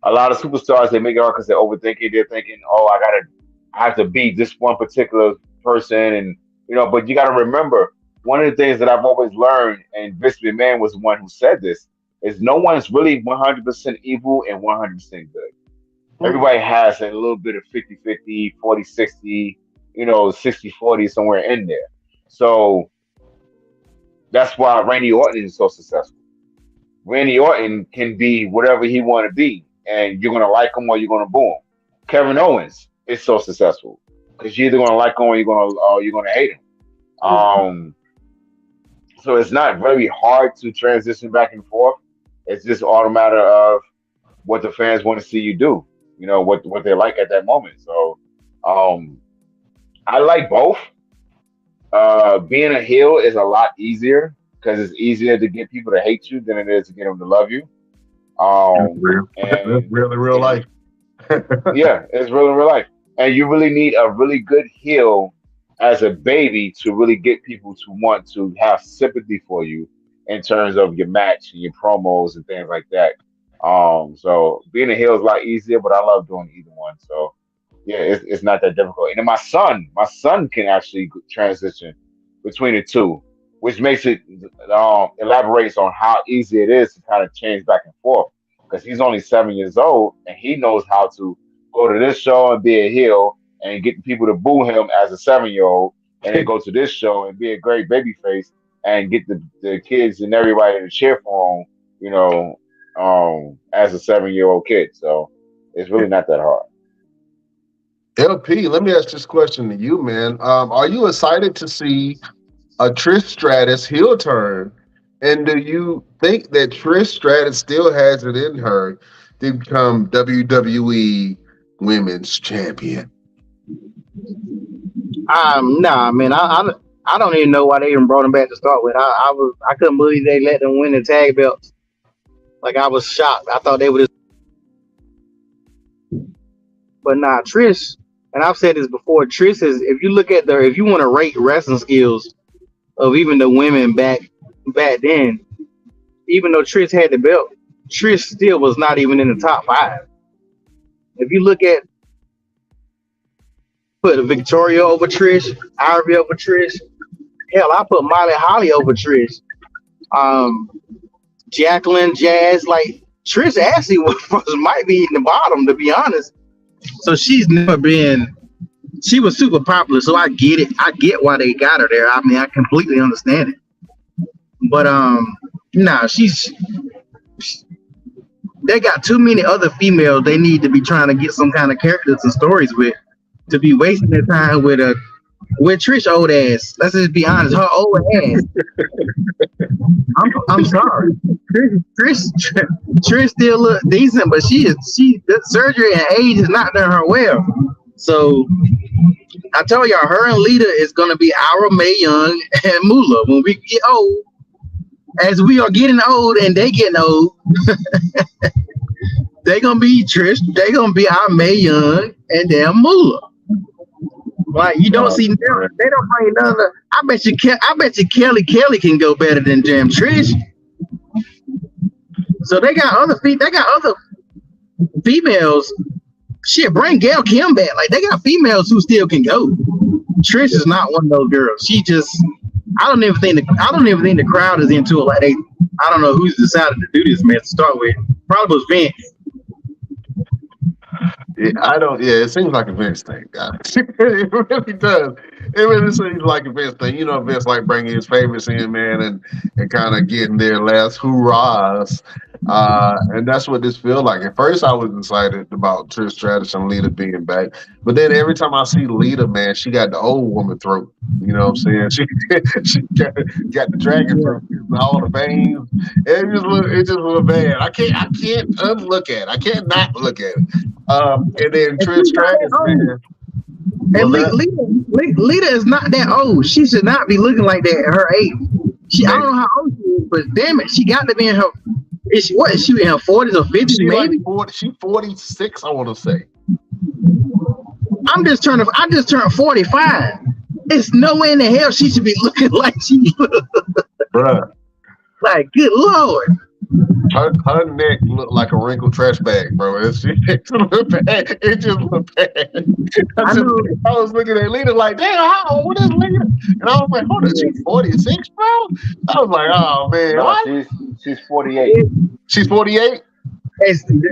A lot of superstars, they make it hard because they overthink it. They're thinking, oh, I have to beat this one particular person, and But you gotta remember, one of the things that I've always learned, and Vince McMahon was the one who said this, is no one's really 100% evil and 100% good. Everybody has a little bit of 50-50, 40-60, 60-40 somewhere in there. So that's why Randy Orton is so successful. Randy Orton can be whatever he want to be, and you're gonna like him or you're gonna boo him. Kevin Owens is so successful because you're either gonna like him or you're gonna hate him. Um, so it's not very hard to transition back and forth. It's just all a matter of what the fans want to see you do. What they like at that moment. So um, I like both. Being a heel is a lot easier because it's easier to get people to hate you than it is to get them to love you. That's And really real you know, life. yeah, it's real in real life. And you really need a really good heel as a baby to really get people to want to have sympathy for you in terms of your match and your promos and things like that. So being a heel is a lot easier, but I love doing either one. So yeah, it's not that difficult. And then my son can actually transition between the two, which makes it elaborates on how easy it is to kind of change back and forth because he's only 7 years old and he knows how to go to this show and be a heel and get people to boo him as a 7 year old, and then go to this show and be a great baby face and get the kids and everybody to cheer for him, as a 7 year old kid. So it's really not that hard. LP, let me ask this question to you, man. Are you excited to see a Trish Stratus heel turn? And do you think that Trish Stratus still has it in her to become WWE Women's Champion? Nah, man. I don't even know why they even brought him back to start with. I couldn't believe they let them win the tag belts. Like I was shocked. I thought they would. But nah, Trish. And I've said this before. Trish is. If you look at if you want to rate wrestling skills of even the women back then, even though Trish had the belt, Trish still was not even in the top 5. If you look at put Victoria over Trish, Ivy over Trish, hell, I put Molly Holly over Trish, Jacqueline, Jazz, like Trish actually might be in the bottom, to be honest. So she's never been. She was super popular, so I get it. I get why they got her there. I mean, I completely understand it. But nah, they got too many other females they need to be trying to get some kind of characters and stories with to be wasting their time with Trish old ass. Let's just be honest, her old ass. I'm sorry. Trish still look decent, but the surgery and age has not done her well. So I told y'all, her and Lita is gonna be our Mae Young and Moolah when we get old. As we are getting old and they getting old, they gonna be Trish. They gonna be our Mae Young and damn Moolah. Like you don't see, they don't bring none of the. I bet you Kelly can go better than damn Trish. So they got other females. Shit, bring Gail Kim back. Like they got females who still can go. Trish is not one of those girls. She just. I don't even think the crowd is into it. Like I don't know who's decided to do this, man. To start with, probably was Vince. Yeah, it seems like a Vince thing, guys. It really does. It really seems like a Vince thing. You know, Vince like bringing his favorites in, man, and kind of getting their last hurrahs. And that's what this feels like. At first, I was excited about Trish Stratus and Lita being back, but then every time I see Lita, man, she got the old woman throat. You know what I'm saying? She got the dragon throat, all the veins. It just look bad. I can't unlook at it. I can't not look at it. And then Trish Stratus, man. And Lita is not that old. She should not be looking like that at her age. I don't know how old she is, but damn it, she got to be in her. Is she in her 40s or 50s? Maybe she's 46. I want to say. I just turned 45. There's no way in the hell she should be looking like she looks. Bruh. Like, good Lord. Her neck looked like a wrinkled trash bag, bro. It just looked bad. It just looked bad. I was looking at Lita like, damn, how old is Lita? And I was like, hold on, she's 46, bro? I was like, oh, man. No, what? She's 48. She's 48?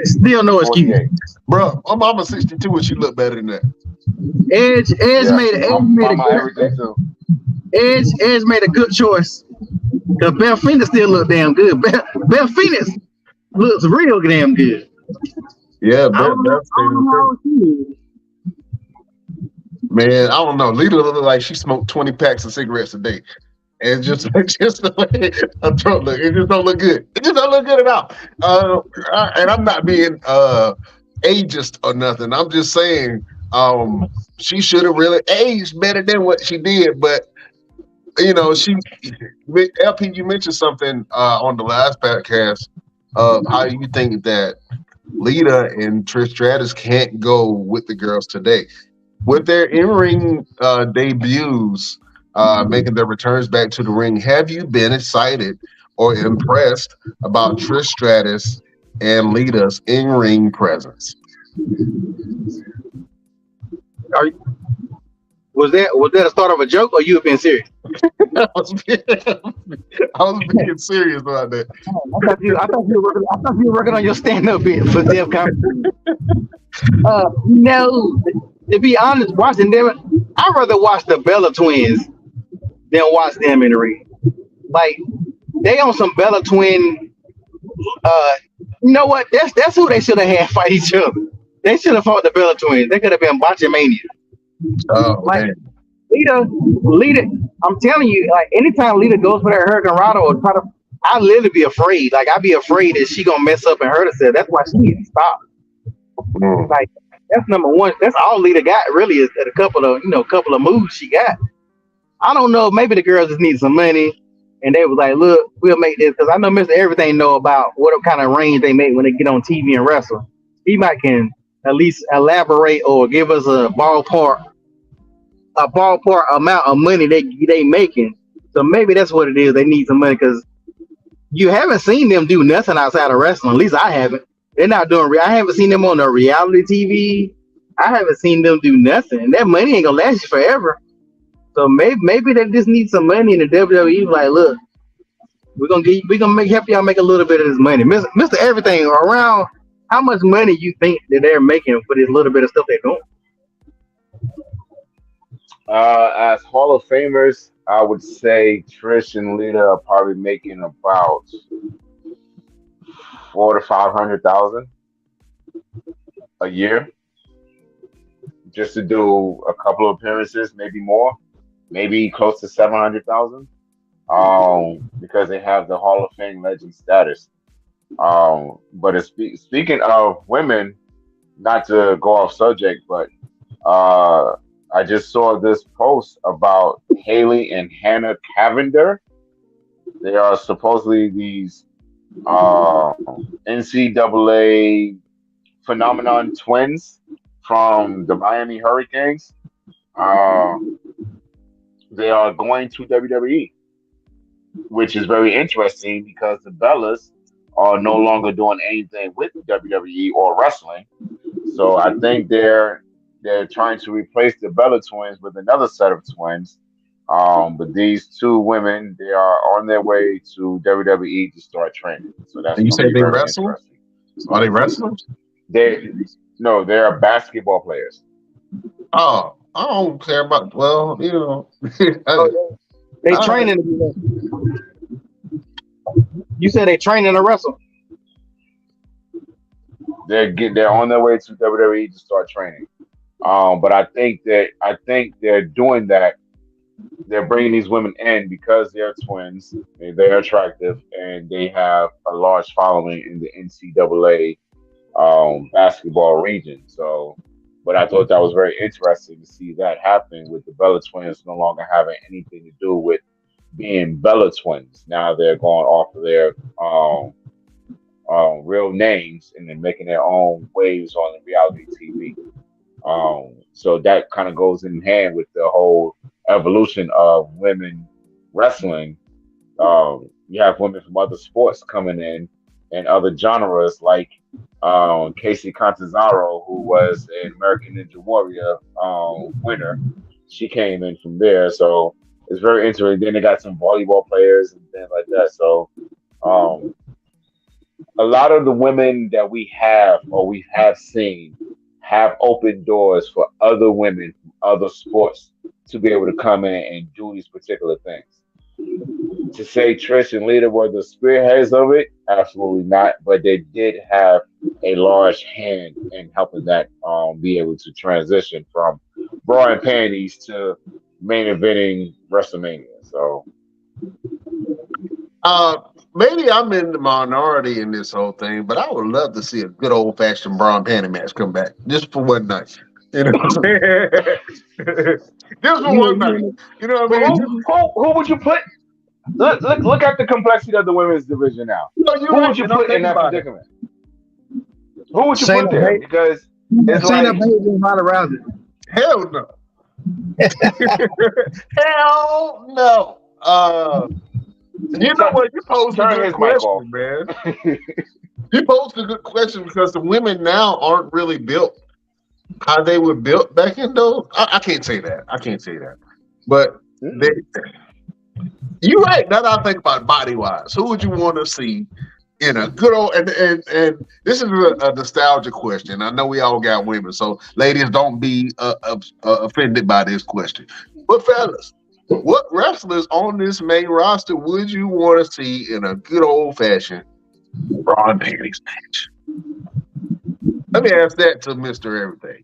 Still no excuse. Bro, my mama's 62 and she looked better than that. Edge made a good choice. The Beth Phoenix still look damn good. Beth Phoenix looks real damn good. Yeah, man, I don't know. Lita look like she smoked 20 packs of cigarettes a day. And just the way her throat look, it just don't look good. It just don't look good at all. And I'm not being ageist or nothing. I'm just saying she should have really aged better than what she did. But you know, LP, you mentioned something on the last podcast of how you think that Lita and Trish Stratus can't go with the girls today. With their in-ring debuts, making their returns back to the ring, have you been excited or impressed about Trish Stratus and Lita's in-ring presence? Was that a start of a joke, or you have been serious? I was being serious about that. I thought you were working on your stand-up bit for Def Comedy. No, to be honest, watching them, I'd rather watch the Bella Twins than watch them in the ring. Like they on some Bella Twin. You know what? That's who they should have had fight each other. They should have fought the Bella Twins. They could have been Botchamania. Oh, like man. Lita, I'm telling you, like anytime Lita goes for that Hurricane Rana or try to, I literally be afraid. Like I'd be afraid that she gonna mess up and hurt herself. That's why she needs to stop. Like that's number one. That's all Lita got really is a couple of moves she got. I don't know. Maybe the girls just need some money, and they was like, "Look, we'll make this." Because I know Mr. Everything know about what kind of range they make when they get on TV and wrestle. He might can at least elaborate or give us a ballpark amount of money they making. So maybe that's what it is. They need some money because you haven't seen them do nothing outside of wrestling. At least I haven't. They're not doing. I haven't seen them on the reality TV. I haven't seen them do nothing. That money ain't gonna last you forever. So maybe they just need some money in the WWE. Like, look, we're gonna help y'all make a little bit of this money, Mr. Everything. Around how much money you think that they're making for this little bit of stuff they're doing? As Hall of Famers, I would say Trish and Lita are probably making about 400 to 500 thousand a year just to do a couple of appearances, maybe more, maybe close to 700,000. Because they have the Hall of Fame legend status. But speaking of women, not to go off subject, but uh, I just saw this post about Haley and Hannah Cavender. They are supposedly these uh, NCAA phenomenon twins from the Miami Hurricanes. Uh, they are going to WWE, which is very interesting because the Bellas are no longer doing anything with WWE or wrestling. So I think they're trying to replace the Bella twins with another set of twins. But these two women, they are on their way to WWE to start training. So that's And you going to say be they very wrestle? interesting. Are they wrestlers? They no, they are basketball players. Oh, I don't care about. Well, you know, They I, training to be You said they training to wrestle. They're on their way to WWE to start training. But I think they're doing that. They're bringing these women in because they're twins, they're attractive, and they have a large following in the NCAA basketball region. So, but I thought that was very interesting to see that happen with the Bella twins no longer having anything to do with being Bella twins. Now they're going off of their real names and then making their own waves on the reality TV. So that kind of goes in hand with the whole evolution of women wrestling. You have women from other sports coming in and other genres like Casey Catanzaro, who was an American Ninja Warrior winner. She came in from there, so it's very interesting. Then they got some volleyball players and things like that. So um, a lot of the women that we have or we have seen have opened doors for other women from other sports to be able to come in and do these particular things. To say Trish and Lita were the spearheads of it, absolutely not. But they did have a large hand in helping that be able to transition from bra and panties to main eventing WrestleMania. So uh, maybe I'm in the minority in this whole thing, but I would love to see a good old fashioned Braun panty match come back just for one night. You know what I'm saying? Just for one night. You know what but I mean? who would you put? Look at the complexity of the women's division now. No, you're Who right. would you And I'm put in thinking that about it. predicament? Who would you Shayna put there? Baszler. Because it's Shayna like Baszler and Ronda Rousey. Hell no. Hell no. You know what? You posed a turn good his mic off. question, man. You posed a good question because the women now aren't really built how they were built back in those. I can't say that. I can't say that. But they, you're right. Now that I think about body wise, who would you want to see in a good old and this is a nostalgia question. I know we all got women, so ladies, don't be offended by this question. But fellas, what wrestlers on this main roster would you want to see in a good old fashioned Braun panties match? Let me ask that to Mister Everything.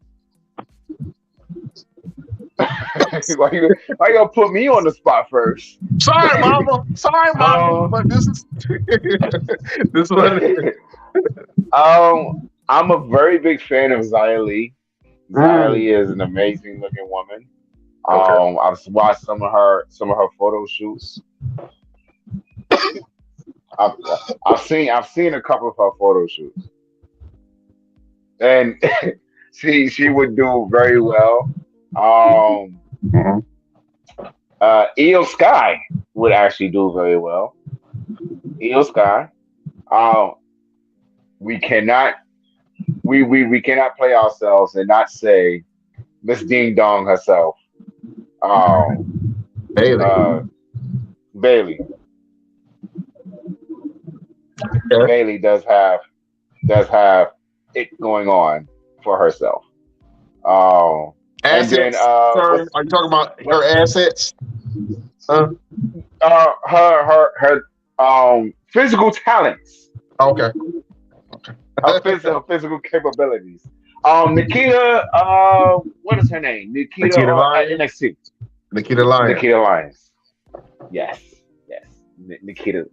Why you gonna put me on the spot first? Sorry, mama. Sorry, mama. Um, But this is this one. I'm a very big fan of Xia Li. Xia Li is an amazing looking woman. Okay. I've watched some of her photo shoots. I've, I've seen a couple of her photo shoots, and she would do very well. Um, Mhm. Io Sky would actually do very well. Io Sky. Um, we cannot we cannot play ourselves and not say Miss Ding Dong herself. Um, Bailey. Bailey. Okay. Bailey does have it going on for herself. Um, And then Assets, sir? Are you talking about what her assets? Uh, her physical talents, okay. her physical capabilities. Nikita, what is her name? Nikita Nikita at Lyons. NXT. Nikita Lyons. Nikita Lyons. Yes, yes. Nikita.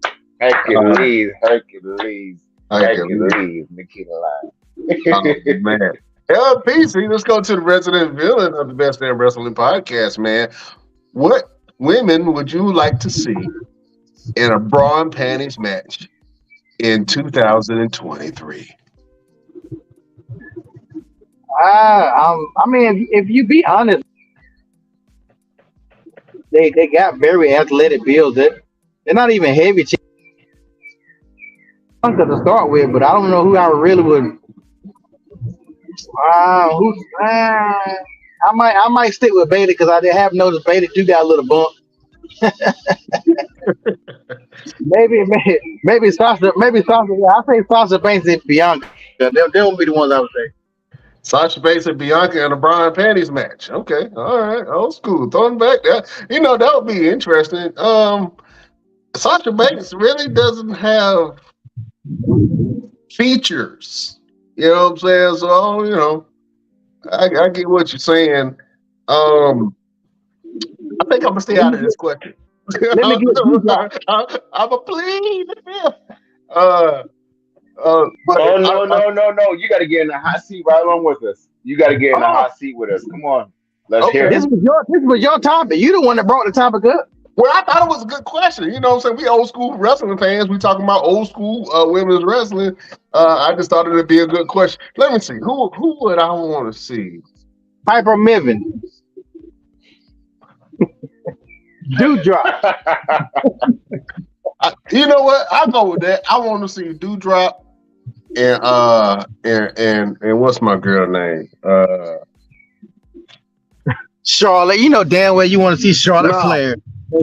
Uh, Hercules, I can leave. Nikita Lyons. Oh, man. LPC, let's go to the resident villain of the Best Damn Wrestling Podcast, man. What women would you like to see in a bra and panties match in 2023? I mean, if you be honest, they got very athletic builds. They're not even heavy to start with, but I don't know who I really would. I might stick with Bailey because I have noticed Bailey do got a little bump. maybe Sasha. Yeah, I say Sasha Banks and Bianca. They won't be the ones I would say. Sasha Banks and Bianca in a bra and panties match. Okay, all right, old school. Throwing back that, that would be interesting. Sasha Banks really doesn't have features. You know what I'm saying? So, I get what you're saying. I think I'm gonna stay out of this question. Let me get I'm a plead. No. You got to get in the hot seat right along with us. You got to get in the hot seat with us. Come on. Let's hear it. This was your topic. You the one that brought the topic up. Well, I thought it was a good question. You know what I'm saying? We old school wrestling fans. We talking about old school women's wrestling. I just thought it'd be a good question. Let me see. Who would I want to see? Piper Niven. Dewdrop. You know what? I'll go with that. I want to see Dewdrop and what's my girl name? Charlotte. You know damn well you want to see Charlotte Flair.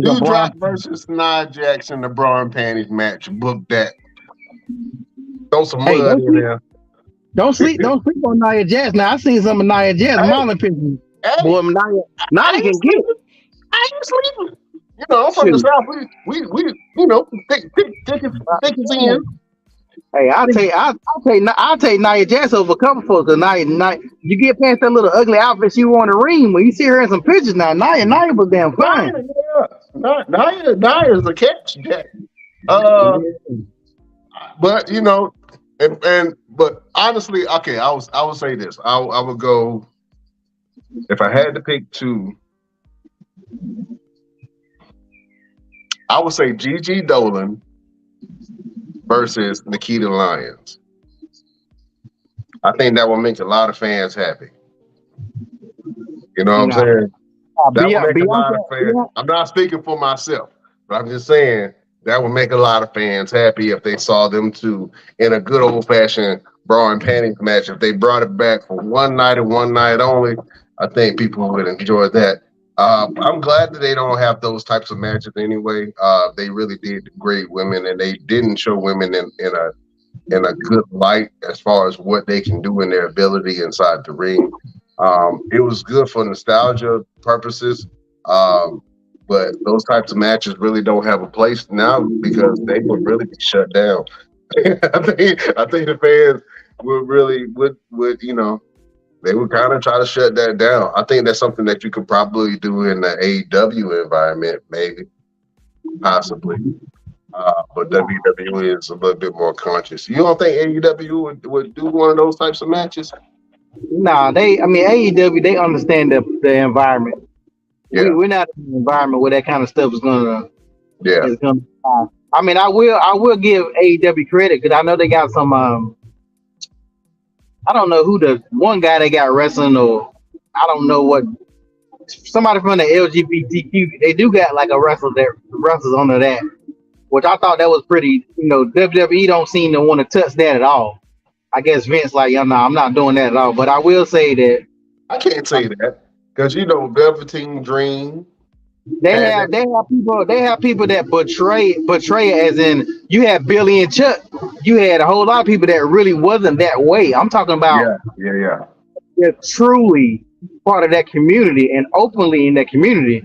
Dewdrop versus Nia Jax in the bra and panties match. Book that. Throw some mud in there. Don't sleep on Nia Jax. Now I seen some of Nia Jax modeling pictures. Boy, Nia can get it. I ain't sleeping. I'm from the South. We thick as in. Hey, I'll take Nia Jax over a couple folks. Cause Nia, you get past that little ugly outfit she wore in the ring. When you see her in some pictures now, Nia was damn fine. Nia is a catch, Jack. But but honestly, okay, I would say this. I would go if I had to pick two. I would say Gigi Dolan versus Nikita Lyons. I think that will make a lot of fans happy. You know what I'm saying? That would make a lot of fans. I'm not speaking for myself, but I'm just saying that would make a lot of fans happy if they saw them two in a good old-fashioned bra and panties match. If they brought it back for one night and one night only, I think people would enjoy that. I'm glad that they don't have those types of matches anyway. They really did degrade women, and they didn't show women in a good light as far as what they can do in their ability inside the ring. It was good for nostalgia purposes, but those types of matches really don't have a place now because they would really be shut down. I think the fans would they would kind of try to shut that down. I think that's something that you could probably do in the AEW environment, maybe, possibly. But WWE is a little bit more conscious. You don't think AEW would do one of those types of matches? Nah, AEW, they understand the environment. Yeah. We're not in an environment where that kind of stuff is gonna. Yeah. I will give AEW credit because I know they got some. I don't know who the one guy they got wrestling, or I don't know what, somebody from the LGBTQ. They do got like a wrestler that wrestles under that, which I thought that was pretty. WWE don't seem to want to touch that at all. I guess Vince I'm not doing that at all. But I will say that I can't say that because Velveteen Dream. They have people that portray as in you had Billy and Chuck. You had a whole lot of people that really wasn't that way. I'm talking about yeah. They're truly part of that community and openly in that community.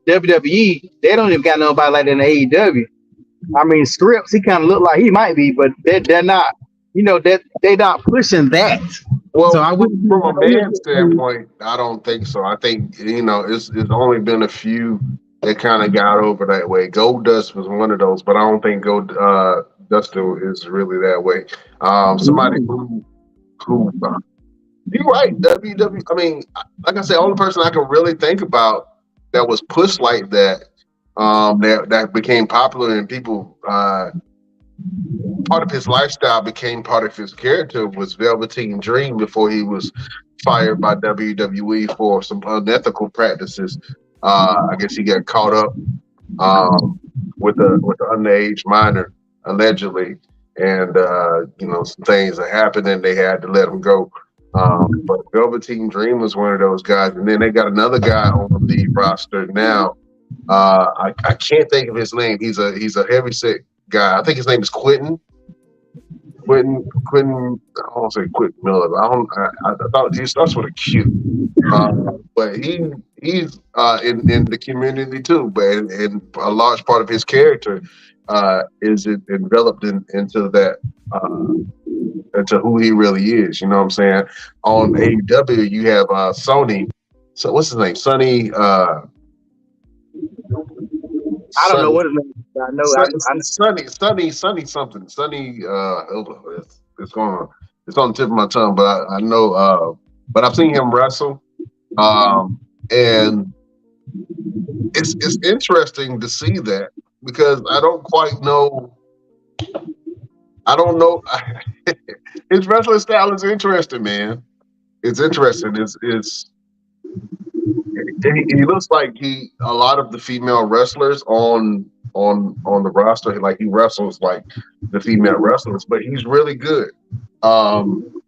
WWE, they don't even got nobody like that in AEW. I mean, Scripps, he kind of look like he might be, but they're not. You know that they're not pushing that. Well, So I would, from a man standpoint, I don't think so. I think it's only been a few that kind of got over that way. Goldust was one of those, but I don't think Dustin is really that way. Somebody who you're right, WWE. I mean, like I said, only person I can really think about that was pushed like that, that became popular and people part of his lifestyle became part of his character was Velveteen Dream before he was fired by WWE for some unethical practices. I guess he got caught up with the underage minor allegedly, and some things that happened and they had to let him go. But Velveteen Dream was one of those guys, and then they got another guy on the roster now. I can't think of his name. He's a heavyset guy. I think his name is Quentin. I don't want to say Quentin Miller. I thought he starts with a Q. But he's in the community too. But and a large part of his character is enveloped into that. Into who he really is, you know what I'm saying? On AEW, you have Sony. So what's his name? Sonny. I don't know what his name is. I know Sonny something. Sonny. It's on the tip of my tongue, but I know. But I've seen him wrestle, and it's interesting to see that because I don't quite know. I don't know. His wrestling style is interesting, man. It's interesting. He looks like a lot of the female wrestlers on the roster, like he wrestles like the female wrestlers, but he's really good. And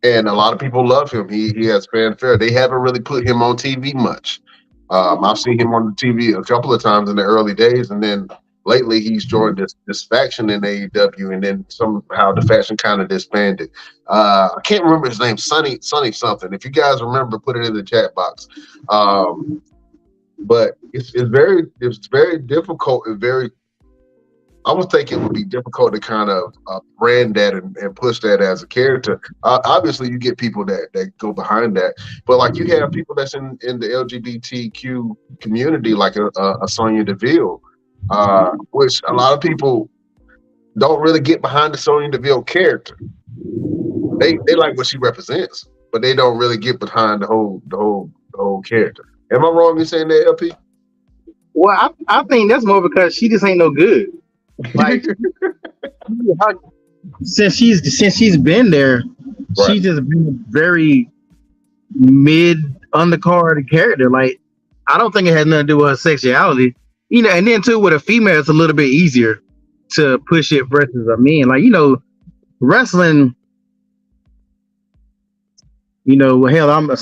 a lot of people love him. He has fanfare. They haven't really put him on TV much. I've seen him on the TV a couple of times in the early days, and then lately he's joined this faction in AEW, and then somehow the faction kind of disbanded. I can't remember his name, Sonny something. If you guys remember, put it in the chat box. But it's very difficult and very. I would think it would be difficult to kind of brand that and push that as a character. Obviously, you get people that go behind that, but like you have people that's in the LGBTQ community, like a Sonya Deville. Which a lot of people don't really get behind the Sonya Deville character. They like what she represents, but they don't really get behind the whole character. Am I wrong in saying that, LP? Well, I think that's more because she just ain't no good. Like since she's been there, right. She's just been a very mid undercard character. Like I don't think it has nothing to do with her sexuality. And then too with a female, it's a little bit easier to push it versus a man. Like, wrestling, hell,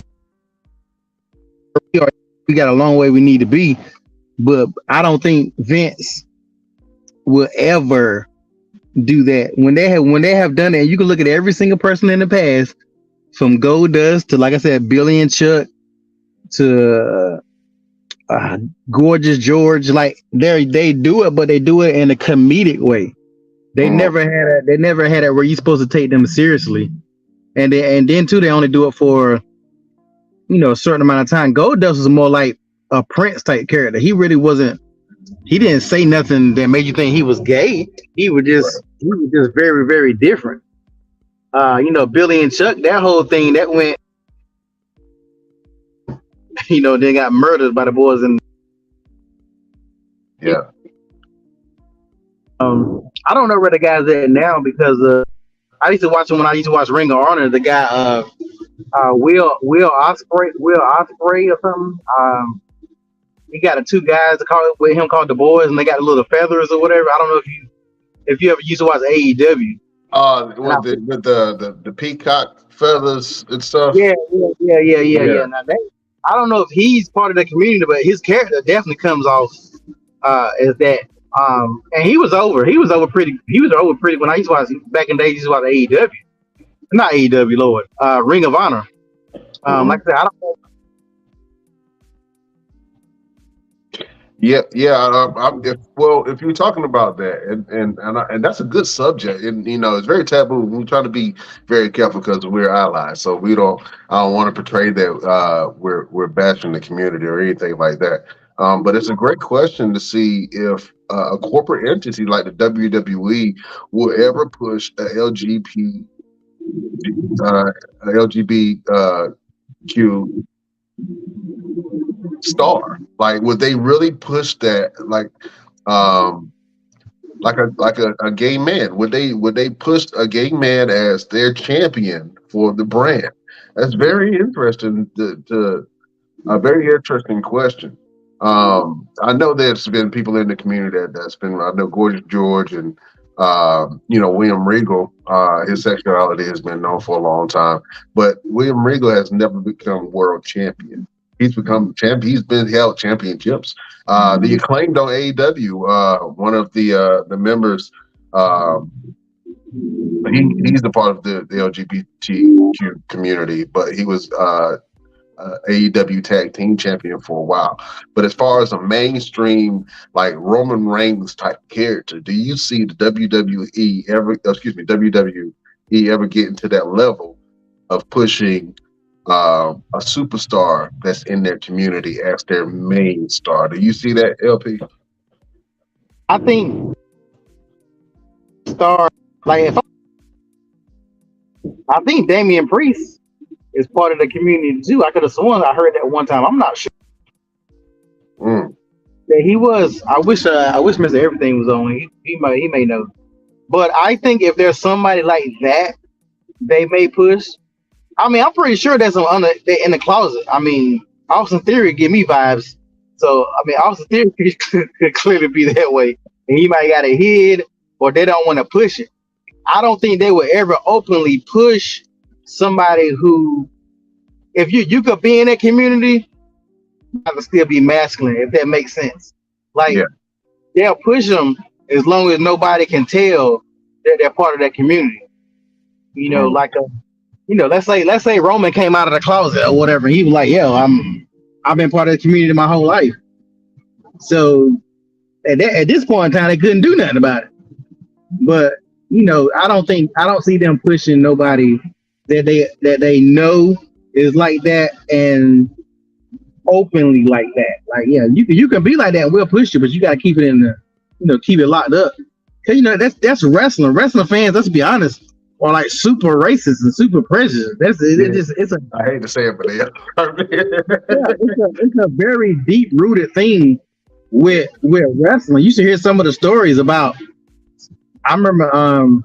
we got a long way we need to be, but I don't think Vince will ever do that. When they have done it, and you can look at every single person in the past, from Goldust to, like I said, Billy and Chuck to Gorgeous George, like they do it, but they do it in a comedic way. They never had it where you're supposed to take them seriously, and then too they only do it for a certain amount of time. Goldust was more like a Prince type character. He really wasn't. He didn't say nothing that made you think he was gay. He was just very, very different. Billy and Chuck, that whole thing that went. They got murdered by the boys, and yeah. I don't know where the guy's at now because I used to watch him when I used to watch Ring of Honor. The guy Will Ospreay or something. He got two guys with him called the Boys, and they got the little feathers or whatever. I don't know if you ever used to watch AEW. With the peacock feathers and stuff. Yeah. Now I don't know if he's part of the community, but his character definitely comes off as that. And he was over pretty when I used to watch back in the days. I used to watch AEW, not AEW, Lord, Ring of Honor. Like I said, Yeah. If you're talking about that, and that's a good subject, and it's very taboo. We try to be very careful because we're allies, so we don't. I don't want to portray that we're bashing the community or anything like that. But it's a great question to see if a corporate entity like the WWE will ever push a LGBTQ star. Like, would they really push that? Um, like a gay man. Would they push a gay man as their champion for the brand? That's very interesting. To a very interesting question. I know there's been people in the community that's been. I know Gorgeous George and William Regal. His sexuality has been known for a long time, but William Regal has never become world champion. He's become champion. He's been held championships. The acclaimed on AEW, one of the members, he's a part of the LGBTQ community, but he was AEW Tag Team Champion for a while. But as far as a mainstream like Roman Reigns type character, do you see the WWE ever getting to that level of pushing a superstar that's in their community as their main star? Do you see that, LP? I think star like if I think Damian Priest is part of the community too. I could have sworn I heard that one time. I'm not sure that he was. I wish Mr. Everything was on. He may know. But I think if there's somebody like that, they may push. I mean, I'm pretty sure there's some in the closet. I mean, Austin Theory give me vibes. So I mean, Austin Theory could clearly be that way, and he might got a hid, or they don't want to push it. I don't think they would ever openly push somebody who, if you could be in that community, I could still be masculine, if that makes sense. Like, they'll push them as long as nobody can tell that they're part of that community. Let's say Roman came out of the closet or whatever. He was like, I've been part of the community my whole life. So at this point in time, they couldn't do nothing about it. But I don't see them pushing nobody that they know is like that and openly like that. Like, you can be like that and we'll push you, but you gotta keep it in the keep it locked up. Cause that's wrestling. Wrestling fans, let's be honest, are like super racist and super prejudiced. I hate to say it, but it's a very deep rooted thing with wrestling. You should hear some of the stories about. I remember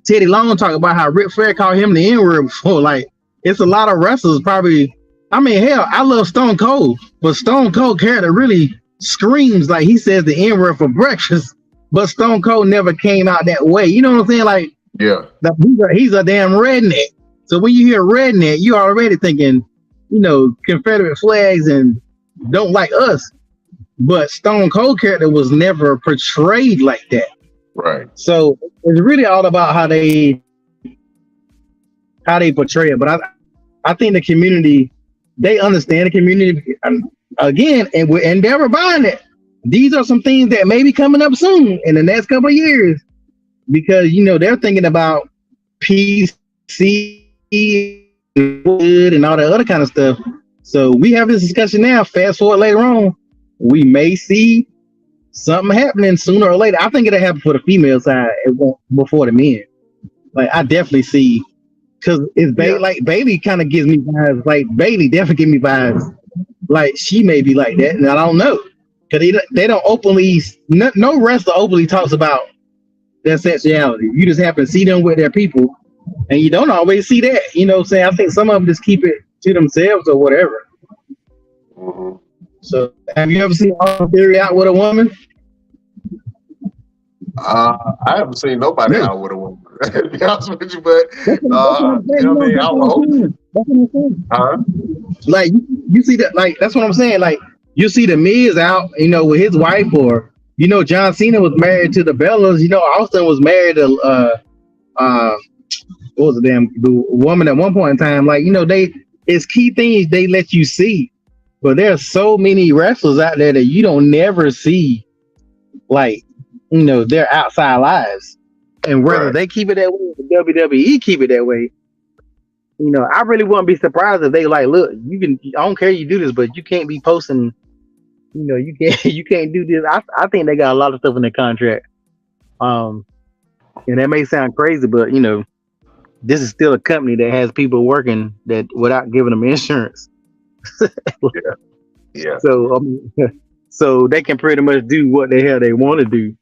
Teddy Long talking about how Ric Flair called him the N-word before. Like, it's a lot of wrestlers probably. I mean, hell, I love Stone Cold, but Stone Cold character really screams like he says the N-word for breakfast, but Stone Cold never came out that way. You know what I'm saying? Like, he's a damn redneck. So when you hear redneck, you're already thinking, Confederate flags and don't like us. But Stone Cold character was never portrayed like that. Right. So it's really all about how they portray it. But I think the community, they understand the community again, and they're buying it. These are some things that may be coming up soon in the next couple of years, because they're thinking about PC and all that other kind of stuff. So we have this discussion now. Fast forward later on, we may see something happening sooner or later. I think it'll happen for the female side. It won't before the men. Like, I definitely see, because it's like Bailey kind of gives me vibes. Like, Bailey definitely gives me vibes. Like, she may be like that, and I don't know, because they don't openly. No wrestler openly talks about their sexuality. You just happen to see them with their people, and you don't always see that. You know what I'm saying? I think some of them just keep it to themselves or whatever. Mm-hmm. So, have you ever seen Austin Theory out with a woman? I haven't seen nobody out with a woman. To be honest with you, but I would hope. Like, you see that? Like, that's what I'm saying. Like, you see the Miz out, with his wife, or John Cena was married to the Bellas. Austin was married to what was the woman at one point in time. Like, it's key things they let you see. But there's so many wrestlers out there that you don't never see, like, their outside lives. And whether Right. they keep it that way, or WWE keep it that way, I really wouldn't be surprised if they like, look, I don't care you do this, but you can't be posting, you can't you can't do this. I think they got a lot of stuff in their contract. And that may sound crazy, but this is still a company that has people working that without giving them insurance. Yeah. So so they can pretty much do what the hell they want to do.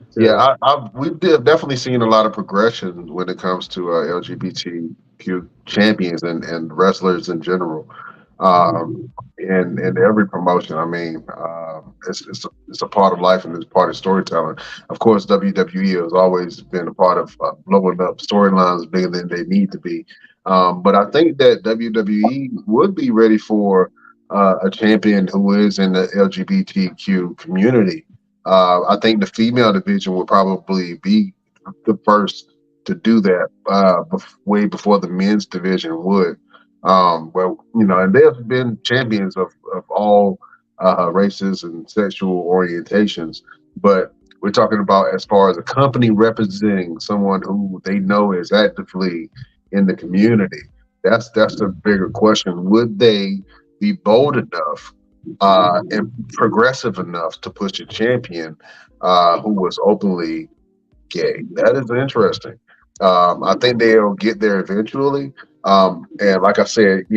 So, Yeah, we've definitely seen a lot of progression when it comes to LGBTQ champions and wrestlers in general. In every promotion, I mean, it's a part of life and it's part of storytelling. Of course, WWE has always been a part of blowing up storylines bigger than they need to be. But I think that WWE would be ready for a champion who is in the LGBTQ community. I think the female division would probably be the first to do that way before the men's division would. Well, and they have been champions of all races and sexual orientations, but we're talking about as far as a company representing someone who they know is actively in the community. That's a bigger question. Would they be bold enough and progressive enough to push a champion who was openly gay? That is interesting. I think they'll get there eventually. And like I said,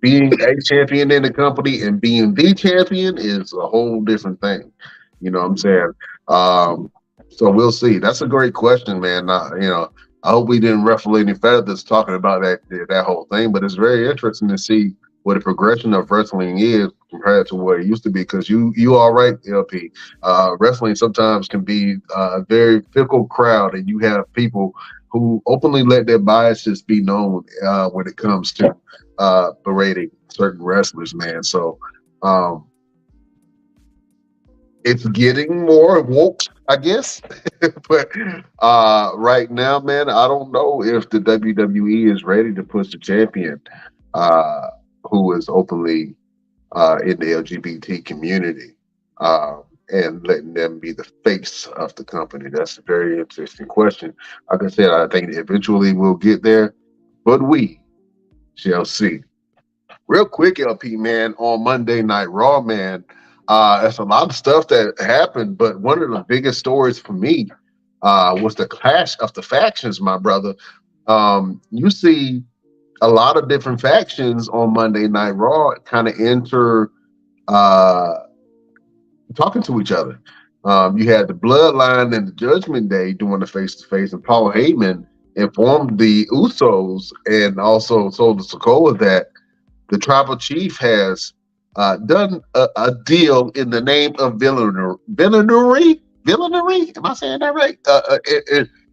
being a champion in the company and being the champion is a whole different thing. You know what I'm saying? So we'll see. That's a great question, man. I hope we didn't ruffle any feathers talking about that whole thing, but it's very interesting to see what the progression of wrestling is compared to what it used to be. Because you are right, LP. Wrestling sometimes can be a very fickle crowd, and you have people who openly let their biases be known when it comes to berating certain wrestlers, man. So it's getting more woke, I guess. But right now, man, I don't know if the WWE is ready to push the champion who is openly in the LGBT community and letting them be the face of the company. That's a very interesting question. Like I said, I think eventually we'll get there, but we shall see. Real quick, LP, man, on Monday Night Raw, man, there's a lot of stuff that happened, but one of the biggest stories for me was the clash of the factions, my brother. You see a lot of different factions on Monday Night Raw kind of enter talking to each other. You had the Bloodline and the Judgment Day doing the face-to-face, and Paul Heyman informed the Usos and also told the Sokoa that the Tribal Chief has done a deal in the name of villainy. Am I saying that right?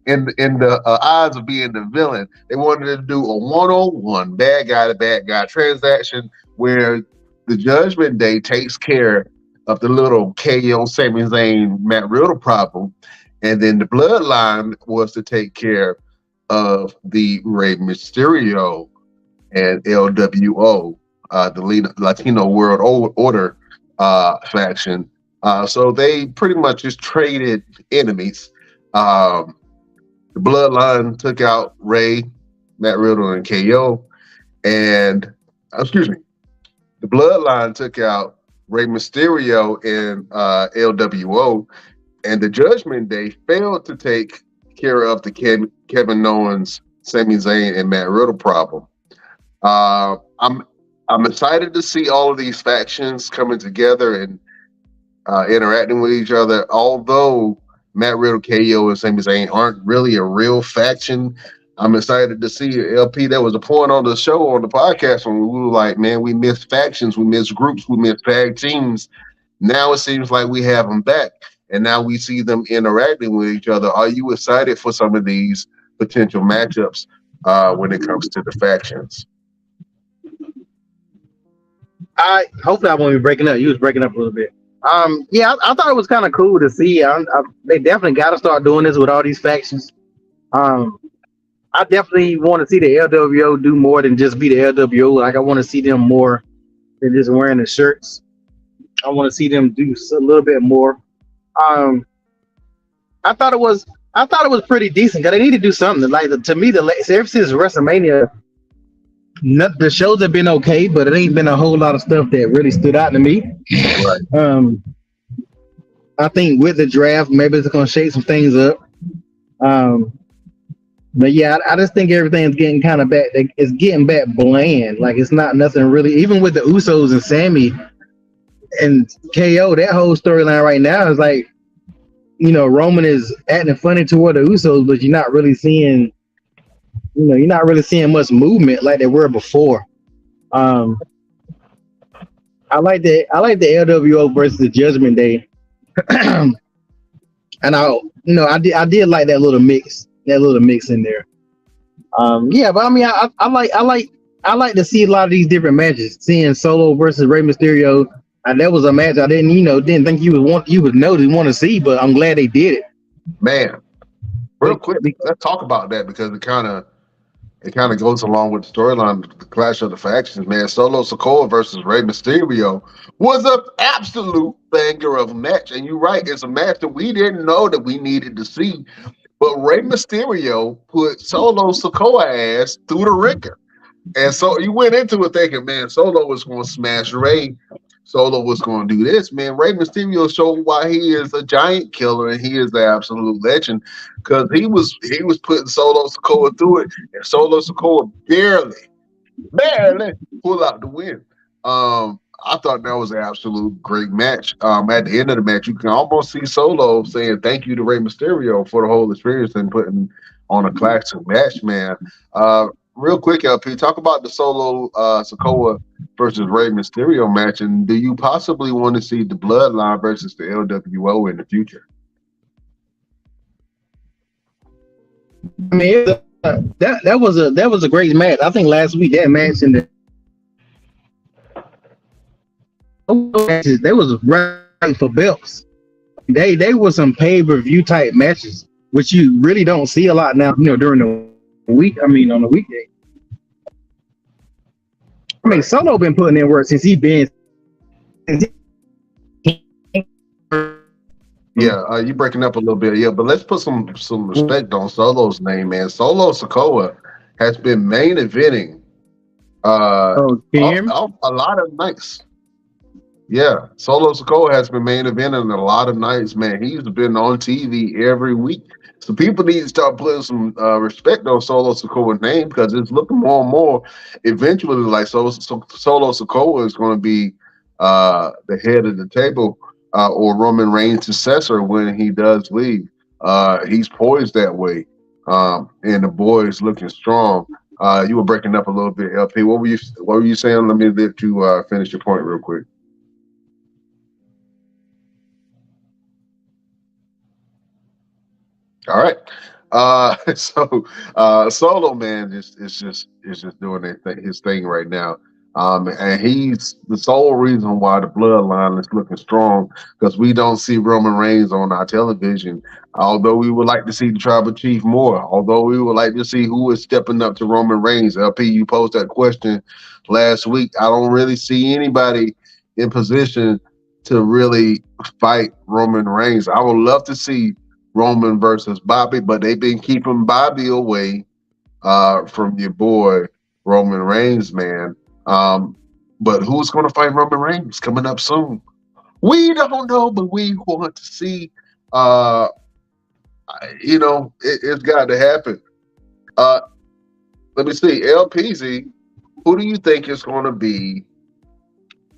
In the eyes of being the villain, they wanted to do a one-on-one bad guy to bad guy transaction where the Judgment Day takes care of the little KO Sami Zayn Matt Riddle problem, and then the Bloodline was to take care of the Rey Mysterio and LWO, the Latino World Order faction. So they pretty much just traded enemies. The Bloodline took out Rey, Matt Riddle, and KO, and the Bloodline took out Rey Mysterio and LWO, and the Judgment Day failed to take care of the Kevin Owens, Sami Zayn, and Matt Riddle problem. I'm excited to see all of these factions coming together and interacting with each other. Although Matt Riddle, KO, and Sami Zayn aren't really a real faction, I'm excited to see LP. There was a point on the show, on the podcast, when we were like, man, we miss factions, we miss groups, we miss tag teams. Now it seems like we have them back, and now we see them interacting with each other. Are you excited for some of these potential matchups when it comes to the factions? Hopefully I won't be breaking up. You was breaking up a little bit. Yeah, I thought it was kind of cool to see. They definitely got to start doing this with all these factions. I definitely want to see the LWO do more than just be the LWO. Like, I want to see them more They're just wearing the shirts. I want to see them do a little bit more. Um, I thought it was pretty decent. Cause they need to do something. Like to me, ever since WrestleMania, the shows have been okay, but it ain't been a whole lot of stuff that really stood out to me. Right. I think with the draft, maybe it's gonna shake some things up. But yeah, I just think everything's getting kind of back. It's getting back bland. Like it's not nothing really. Even with the Usos and Sammy and KO, that whole storyline right now is like, Roman is acting funny toward the Usos, but you're not really seeing much movement like there were before. I like the LWO versus the Judgment Day, and I did like that little mix in there. Yeah, but I mean, I like to see a lot of these different matches. Seeing Solo versus Rey Mysterio, and that was a match I didn't think you would want to see, but I'm glad they did it. Man, real quick, let's talk about that because it kind of goes along with the storyline, the clash of the factions. Man, Solo Sikoa versus Rey Mysterio was an absolute banger of a match, and you're right, it's a match that we didn't know that we needed to see. But Rey Mysterio put Solo Sikoa ass through the ringer. And so you went into it thinking, man, Solo was going to smash Rey. Solo was going to do this. Man, Rey Mysterio showed why he is a giant killer and he is the absolute legend because he was putting Solo Sikoa through it, and Solo Sikoa barely pull out the win. I thought that was an absolute great match. At the end of the match, you can almost see Solo saying thank you to Rey Mysterio for the whole experience and putting on a classic match, man. Real quick, LP, talk about the Solo Sikoa versus Rey Mysterio match, and do you possibly want to see the Bloodline versus the LWO in the future? I mean, that was a great match. I think last week that match and they was right for belts. They were some pay-per-view type matches, which you really don't see a lot now. During the week. I mean, on the weekday. I mean, Solo been putting in work since he been. Yeah, you breaking up a little bit. Yeah, but let's put some respect on Solo's name, man. Solo Sikoa has been main eventing a lot of nights. Yeah, Solo Sikoa has been main eventing a lot of nights, man. He's been on TV every week. So people need to start putting some respect on Solo Sikoa's name because it's looking more and more eventually like Solo Sikoa is going to be the head of the table or Roman Reigns' successor when he does leave. He's poised that way, and the boy is looking strong. You were breaking up a little bit, LP. What were you saying? Let me let you finish your point real quick. All right. So Solo, man, is just doing his thing right now. And he's the sole reason why the bloodline is looking strong because we don't see Roman Reigns on our television. Although we would like to see the tribal chief more, although we would like to see who is stepping up to Roman Reigns. LP, you posed that question last week. I don't really see anybody in position to really fight Roman Reigns. I would love to see Roman versus Bobby, but they've been keeping Bobby away from your boy Roman Reigns, man. But who's going to fight Roman Reigns coming up soon? We don't know, but we want to see. It's got to happen. Let me see, LPZ. Who do you think is going to be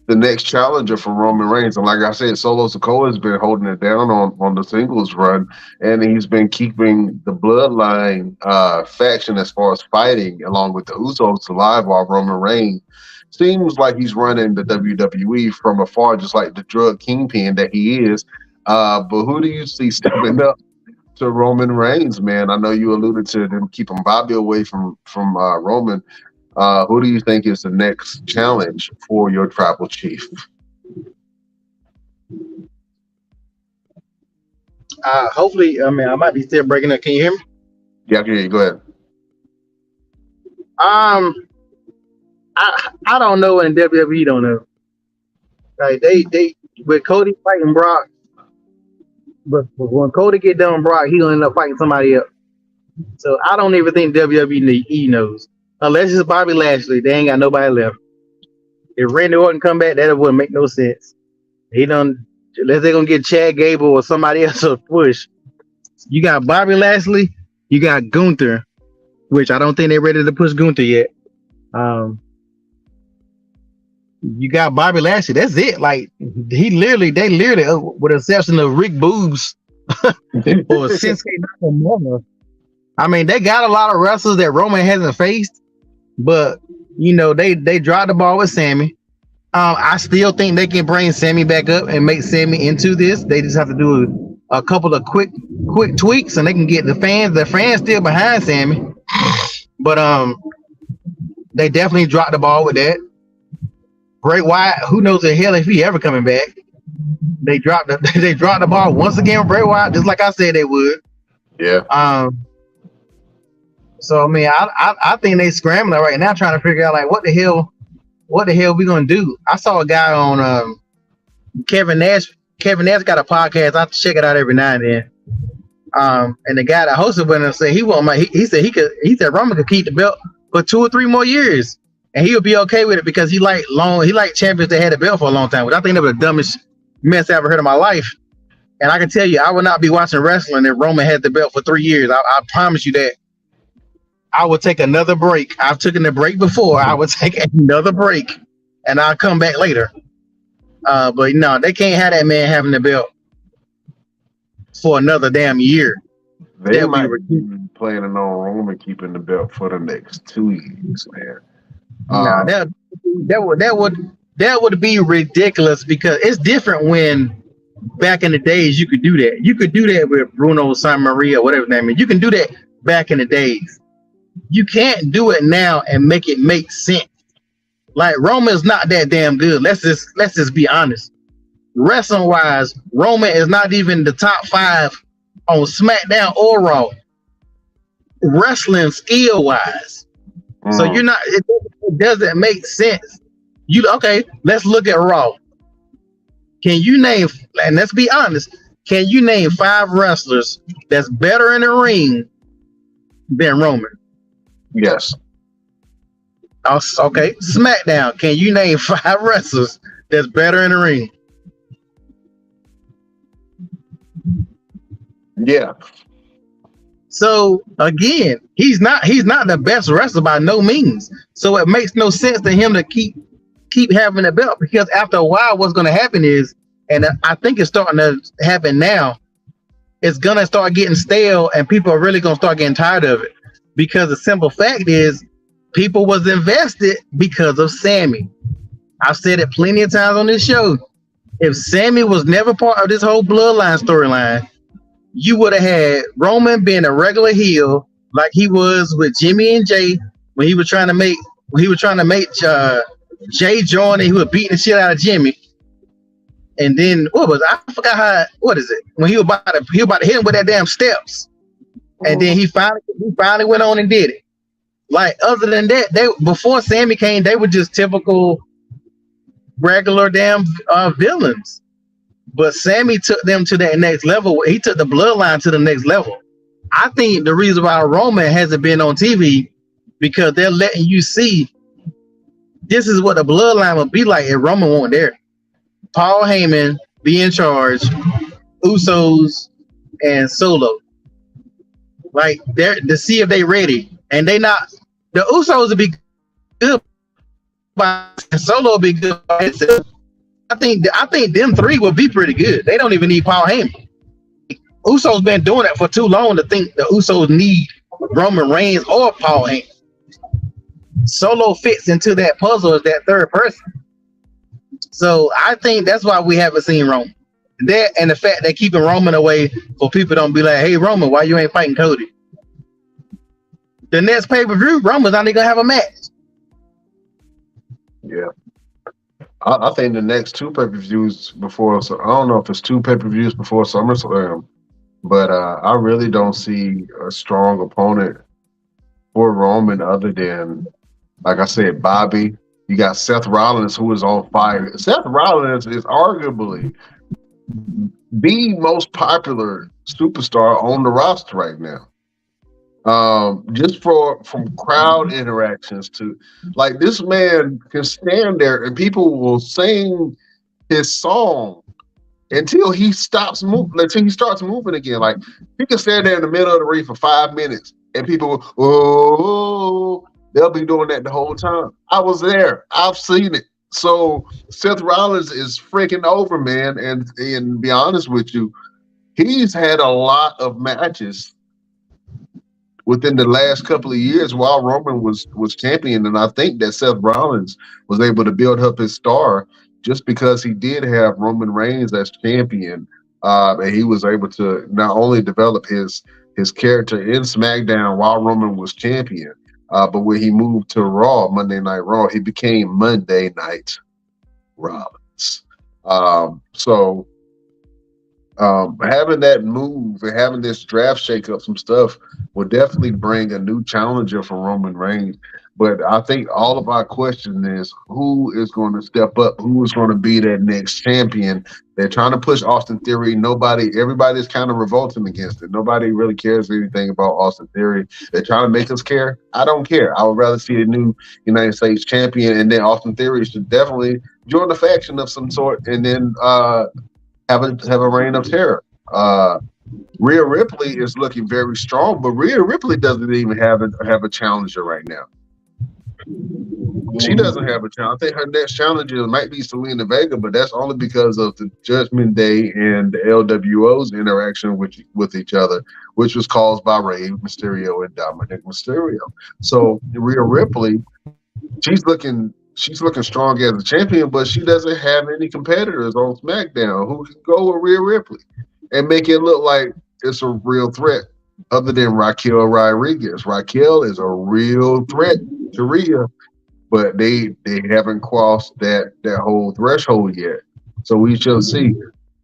the next challenger for Roman Reigns? And like I said, Solo Sikoa has been holding it down on the singles run, and he's been keeping the bloodline faction as far as fighting along with the Usos alive while Roman Reigns seems like he's running the WWE from afar, just like the drug kingpin that he is. But who do you see stepping up to Roman Reigns, man? I know you alluded to them keeping Bobby away from Roman. Who do you think is the next challenge for your tribal chief? Hopefully, I mean, I might be still breaking up. Can you hear me? Yeah, I can hear you. Go ahead. I don't know, and WWE don't know. Like they with Cody fighting Brock, but when Cody get done with Brock, he gonna end up fighting somebody else. So I don't even think WWE knows. Unless it's Bobby Lashley, they ain't got nobody left. If Randy Orton come back, that wouldn't make no sense. He done unless they're gonna get Chad Gable or somebody else to push. You got Bobby Lashley, you got Gunther, which I don't think they're ready to push Gunther yet. You got Bobby Lashley. That's it. Like they literally, with the exception of Rick Boogs or Shinsuke Nakamura. I mean, they got a lot of wrestlers that Roman hasn't faced, but you know they dropped the ball with Sammy. I still think they can bring Sammy back up and make Sammy into this. They just have to do a couple of quick tweaks, and they can get the fans. The fans still behind Sammy, but they definitely dropped the ball with that. Bray Wyatt, who knows the hell if he ever coming back? They dropped the ball once again with Bray Wyatt, just like I said they would. Yeah. So I mean, I think they scrambling right now trying to figure out like what the hell we gonna do. I saw a guy on Kevin Nash. Kevin Nash got a podcast. I check it out every now and then. And the guy that hosted with him said he said Roman could keep the belt for 2 or 3 more years, and he would be okay with it because he liked champions that had the belt for a long time. Which I think that was the dumbest mess I ever heard in my life. And I can tell you, I would not be watching wrestling if Roman had the belt for 3 years. I promise you that. I would take another break. I've taken the break before. I would take another break, and I'll come back later. But no, they can't have that man having the belt for another damn year. They might be planning on Roman keeping the belt for the next 2 years, man. That would be ridiculous because it's different when back in the days you could do that. You could do that with Bruno Sammartino, whatever his name is. You can do that back in the days. You can't do it now and make it make sense. Like Roman's not that damn good. Let's just be honest. Wrestling wise, Roman is not even the top 5 on SmackDown or Raw. Wrestling skill wise, so you're not. It doesn't make sense. Let's look at Raw. Can you name? And let's be honest. Can you name 5 wrestlers that's better in the ring than Roman? Yes. Okay. SmackDown. Can you name 5 wrestlers that's better in the ring? Yeah. So again, he's not the best wrestler by no means. So it makes no sense to him to keep having the belt because after a while, what's going to happen is, and I think it's starting to happen now, it's going to start getting stale, and people are really going to start getting tired of it. Because the simple fact is, people was invested because of Sammy. I've said it plenty of times on this show. If Sammy was never part of this whole bloodline storyline, you would have had Roman being a regular heel like he was with Jimmy and Jay when he was trying to make Jay join and he was beating the shit out of Jimmy. And then I forgot what is it? When he was about to hit him with that damn steps. And then he finally went on and did it. Like other than that, before Sammy came, they were just typical regular damn villains. But Sammy took them to that next level. He took the bloodline to the next level. I think the reason why Roman hasn't been on TV because they're letting you see this is what the bloodline would be like if Roman weren't there. Paul Heyman be in charge, Usos and Solo. Like they're to see if they ready, and they not. The Usos will be good, but Solo will be good by himself. I think them 3 will be pretty good. They don't even need Paul Heyman. Usos been doing it for too long to think the Usos need Roman Reigns or Paul Heyman. Solo fits into that puzzle as that 3rd person. So I think that's why we haven't seen Roman. That and the fact they're keeping Roman away for people don't be like, hey Roman, why you ain't fighting Cody? The next pay-per-view, Roman's not even gonna have a match. Yeah. I think the next 2 pay-per-views before, so I don't know if it's 2 pay-per-views before SummerSlam, but I really don't see a strong opponent for Roman other than, like I said, Bobby You got Seth Rollins, who is on fire. Seth Rollins is arguably the most popular superstar on the roster right now. Just from crowd interactions to like this man can stand there and people will sing his song until he stops moving, until he starts moving again. Like he can stand there in the middle of the ring for 5 minutes and people go, oh, they'll be doing that the whole time. I was there. I've seen it. So Seth Rollins is freaking over, man. And to be honest with you, he's had a lot of matches within the last couple of years while Roman was champion. And I think that Seth Rollins was able to build up his star just because he did have Roman Reigns as champion. And he was able to not only develop his character in SmackDown while Roman was champion, but when he moved to Raw, Monday Night Raw, he became Monday Night Rollins. So having that move and having this draft shake up some stuff will definitely bring a new challenger for Roman Reigns. But I think all of our question is who is going to step up, who is going to be that next champion. They're trying to push Austin Theory. Everybody's kind of revolting against it. Nobody really cares anything about Austin Theory. They're trying to make us care. I don't care. I would rather see a new United States champion, and then Austin Theory should definitely join the faction of some sort, and then have a reign of terror. Rhea Ripley is looking very strong, but Rhea Ripley doesn't even have a challenger right now. She doesn't have a challenge. I think her next challenger might be Selena Vega, but that's only because of the Judgment Day and the LWO's interaction with each other, which was caused by Rey Mysterio and Dominic Mysterio. So Rhea Ripley, she's looking strong as a champion, but she doesn't have any competitors on SmackDown who can go with Rhea Ripley and make it look like it's a real threat other than Raquel Rodriguez. Raquel is a real threat to Rhea, but they haven't crossed that whole threshold yet. So we shall see.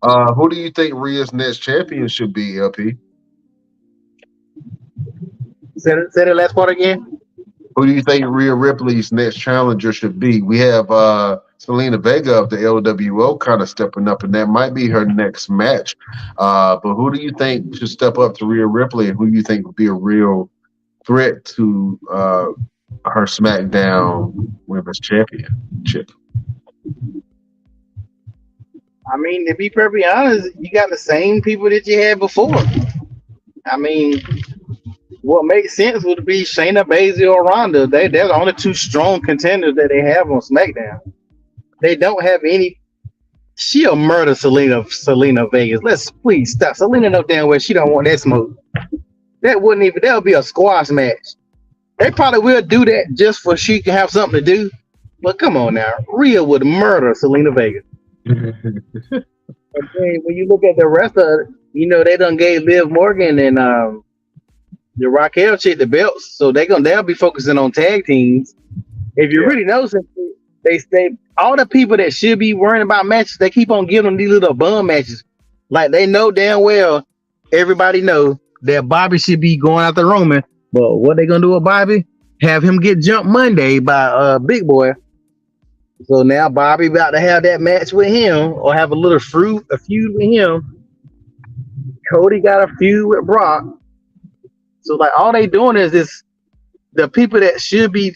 Who do you think Rhea's next champion should be, LP? Say the last part again. Who do you think Rhea Ripley's next challenger should be? We have Selena Vega of the LWO kind of stepping up, and that might be her next match. But who do you think should step up to Rhea Ripley, and who do you think would be a real threat to her SmackDown Women's Championship? I mean, to be perfectly honest, you got the same people that you had before. I mean, what makes sense would be Shayna Baszler or Ronda. They're the only two strong contenders that they have on SmackDown. They don't have any. She'll murder Selena Vegas. Let's please stop. Selena know damn well she don't want that smoke. That would be a squash match. They probably will do that just for she can have something to do. But come on now, Rhea would murder Selena Vegas. And then when you look at the rest of it, they done gave Liv Morgan and the Raquel chick the belts, so they'll be focusing on tag teams. If you really know something, they all the people that should be worrying about matches, they keep on giving them these little bum matches. Like they know damn well, everybody know that Bobby should be going after Roman, but what they gonna do with Bobby? Have him get jumped Monday by Big Boy. So now Bobby about to have that match with him, or have a feud with him. Cody got a feud with Brock. So like all they doing is this, the people that should be,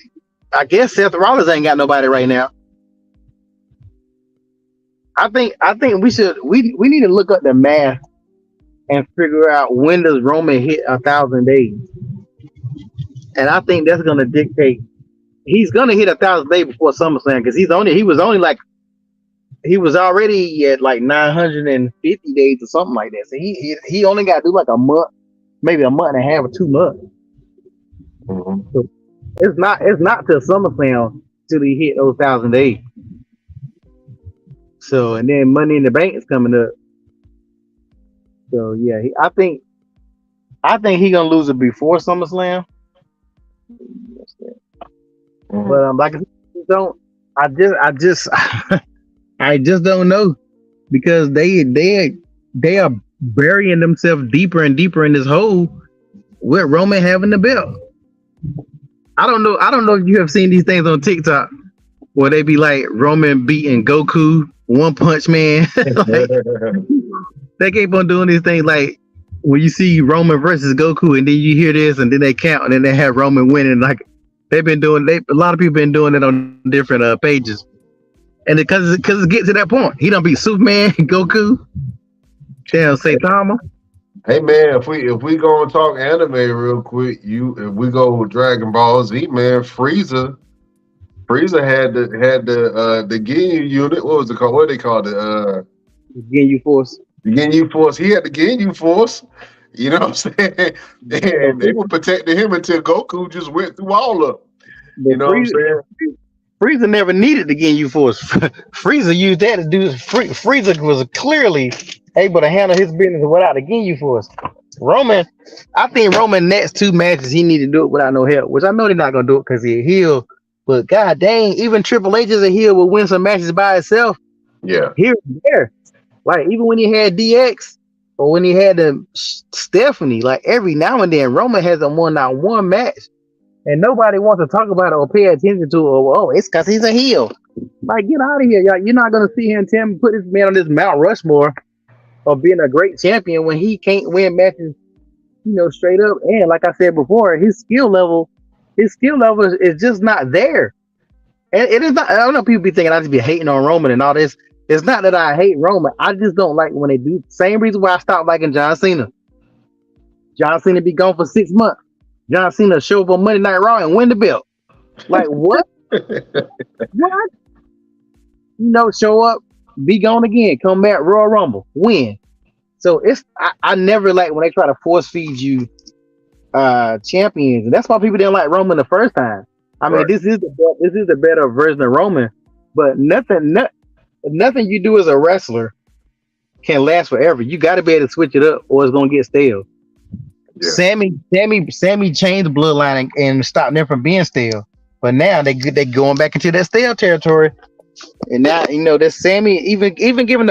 I guess Seth Rollins ain't got nobody right now. I think we need to look up the math and figure out when does Roman hit 1,000 days. And I think that's gonna dictate. He's gonna hit 1,000 days before SummerSlam because he was already at like 950 days or something like that. So he only got to do like a month, maybe a month and a half or 2 months. Mm-hmm. So it's not till SummerSlam till he hit those 1,000 days. So and then Money in the Bank is coming up. So yeah, I think he's gonna lose it before SummerSlam. Mm-hmm. But like I just don't know because they are burying themselves deeper and deeper in this hole with Roman having the belt. I don't know if you have seen these things on TikTok where they be like Roman beating Goku, One Punch Man. Like they keep on doing these things. Like when you see Roman versus Goku, and then you hear this, and then they count, and then they have Roman winning. Like they've been doing, a lot of people been doing it on different pages, and because it gets to that point, he don't beat Superman, Goku, damn Saitama. Hey man, if we gonna talk anime real quick, if we go with Dragon Ball Z, man, Frieza had the Ginyu unit. What was it called? What they called it? Ginyu Force. The Ginyu Force. He had the Ginyu Force. You know what I'm saying? And they were protecting him until Goku just went through all of them. You know what I'm saying? Frieza never needed the Ginyu Force. Frieza used that to do. Frieza was clearly able to handle his business without the Ginyu Force. Roman, I think Roman next 2 matches he need to do it without no help, which I know they're not gonna do it because he's a heel. But god dang, even Triple H as a heel will win some matches by itself. Yeah. Here and there. Like even when he had DX or when he had Stephanie, like every now and then Roman has a 1-on-1 match. And nobody wants to talk about it or pay attention to it. Oh, it's because he's a heel. Like, get out of here, y'all. You're not going to see him put this man on this Mount Rushmore of being a great champion when he can't win matches, straight up. And like I said before, his skill level is just not there. And it is not. I don't know. People be thinking I just be hating on Roman and all this. It's not that I hate Roman. I just don't like when they do. Same reason why I stopped liking John Cena. John Cena be gone for 6 months. John Cena show up on Monday Night Raw and win the belt. Like what? What? Show up, be gone again, come back, Royal Rumble, win. So I never like when they try to force feed you champions, and that's why people didn't like Roman the first time. I mean, this is the better version of Roman, but nothing you do as a wrestler can last forever. You got to be able to switch it up, or it's gonna get stale. Yeah. Sammy changed the bloodline and stopped them from being stale, but now they going back into that stale territory. And now that Sammy even giving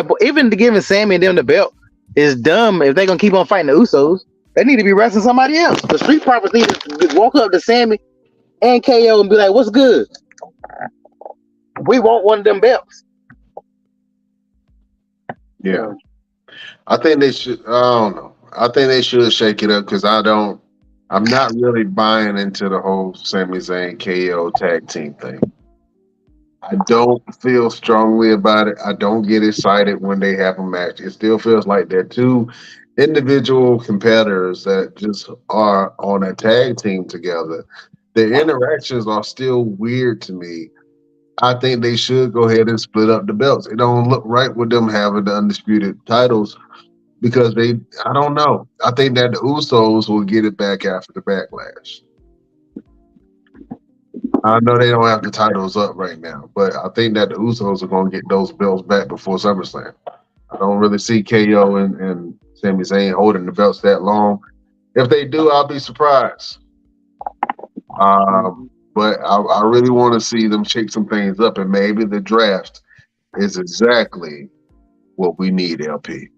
Sammy and them the belt is dumb. If they're gonna keep on fighting the Usos, they need to be wrestling somebody else. The Street Profits need to walk up to Sammy and KO and be like, "What's good? We want one of them belts." Yeah, I think they should. I don't know. I think they should shake it up because I'm not really buying into the whole Sami Zayn KO tag team thing. I don't feel strongly about it. I don't get excited when they have a match. It still feels like they're two individual competitors that just are on a tag team together. The interactions are still weird to me. I think they should go ahead and split up the belts. It don't look right with them having the undisputed titles because I don't know. I think that the Usos will get it back after the Backlash. I know they don't have the titles up right now, but I think that the Usos are going to get those belts back before SummerSlam. I don't really see KO and Sami Zayn holding the belts that long. If they do, I'll be surprised. But I really want to see them shake some things up, and maybe the draft is exactly what we need, LP.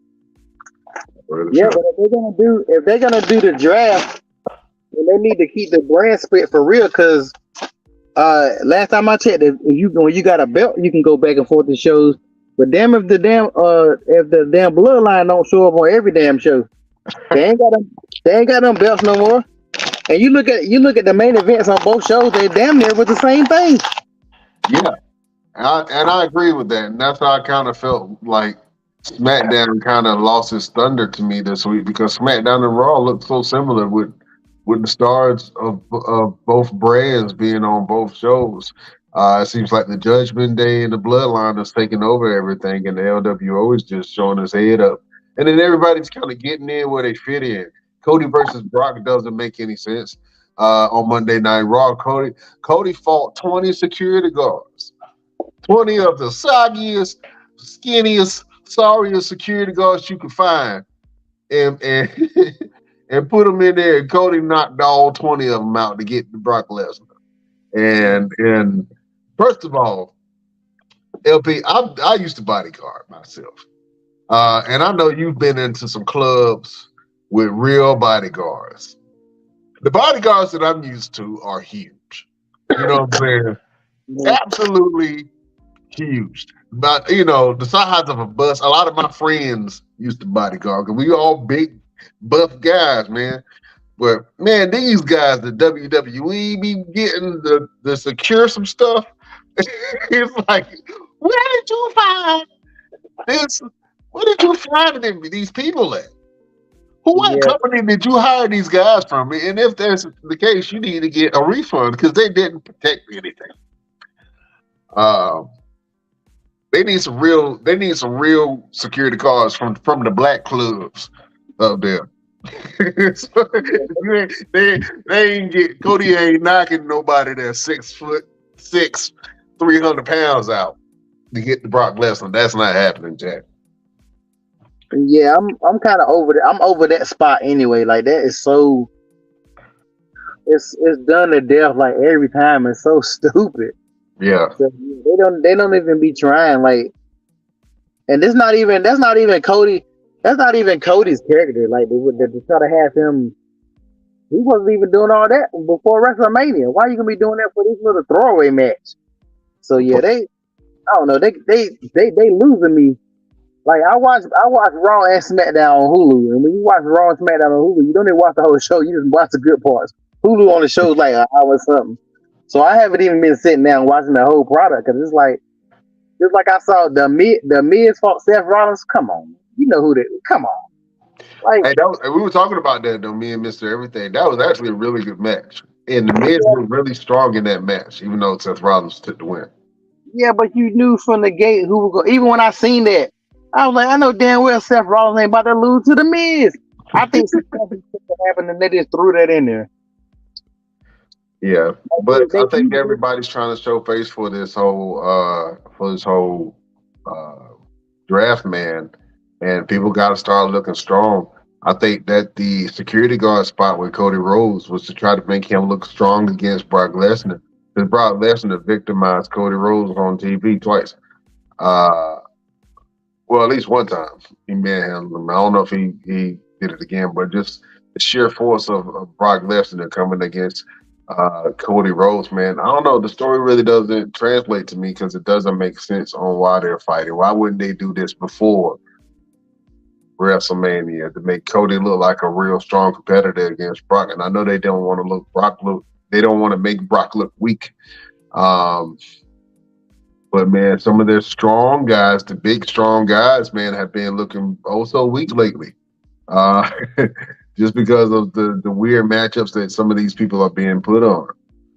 Yeah, but if they're gonna do the draft, then they need to keep the brand split for real. Because last time I checked, when you got a belt, you can go back and forth to shows. But damn, if the damn bloodline don't show up on every damn show, they ain't got them belts no more. And you look at the main events on both shows, they damn near was the same thing. Yeah, and I agree with that. And that's how I kind of felt like SmackDown kind of lost its thunder to me this week because SmackDown and Raw looked so similar with the stars of both brands being on both shows. It seems like the Judgment Day and the Bloodline is taking over everything, and the LWO is just showing his head up. And then everybody's kind of getting in where they fit in. Cody versus Brock doesn't make any sense. On Monday Night Raw, Cody fought 20 security guards, 20 of the soggiest, skinniest, sorriest security guards you could find, and and put them in there. And Cody knocked all 20 of them out to get to Brock Lesnar. And first of all, LP, I used to bodyguard myself, and I know you've been into some clubs with real bodyguards. The bodyguards that I'm used to are huge. You know what I'm saying? Yeah. Absolutely huge. But you know, the size of a bus. A lot of my friends used to bodyguard because we all big, buff guys, man. But man, these guys, the WWE be getting the secure some stuff. It's like, where did you find this? Where did you find these people at? What Yeah. company did you hire these guys from? And if that's the case, you need to get a refund because they didn't protect anything. Um, they need some real. They need some real security guards from the black clubs up there. So, they ain't get Cody ain't knocking nobody that's 6'6", 300 pounds out to get the Brock Lesnar. That's not happening, Jack. Yeah, I'm kind of over that. I'm over that spot anyway. Like that is so it's done to death. Like every time, it's so stupid. Yeah, So, they don't even be trying. Like, and that's not even Cody. That's not even Cody's character. Like they try to have him. He wasn't even doing all that before WrestleMania. Why are you gonna be doing that for this little throwaway match? So yeah, I don't know. They losing me. Like I watch Raw and SmackDown on Hulu, and when you watch Raw and SmackDown on Hulu, you don't even watch the whole show. You just watch the good parts. Hulu on the show is like an hour or something. So I haven't even been sitting down watching the whole product because it's like just like I saw the Miz fought Seth Rollins. Come on, you know who that? Come on, like hey, we were talking about that though. Me and Mister Everything. That was actually a really good match, and the Miz was really strong in that match, even though Seth Rollins took the win. yeah, but you knew from the gate who was going. Even when I seen that, I was like, I know damn well Seth Rollins ain't about to lose to the Miz. I think something happened and they just threw that in there. Yeah, but They I think everybody's trying to show face for this whole uh draft, man, and people got to start looking strong. I think that the security guard spot with Cody Rhodes was to try to make him look strong against Brock Lesnar. Because Brock Lesnar victimized Cody Rhodes on TV twice. Uh, well, at least one time he manhandled him. I don't know if he did it again, but just the sheer force of Brock Lesnar coming against Cody Rhodes, man. I don't know. The story really doesn't translate to me because it doesn't make sense on why they're fighting. Why wouldn't they do this before WrestleMania to make Cody look like a real strong competitor against Brock? And I know they don't want to look Brock look. They don't want to make Brock look weak. Um, but man, some of their strong guys, the big strong guys, man, have been looking oh so weak lately. Uh, just because of the weird matchups that some of these people are being put on.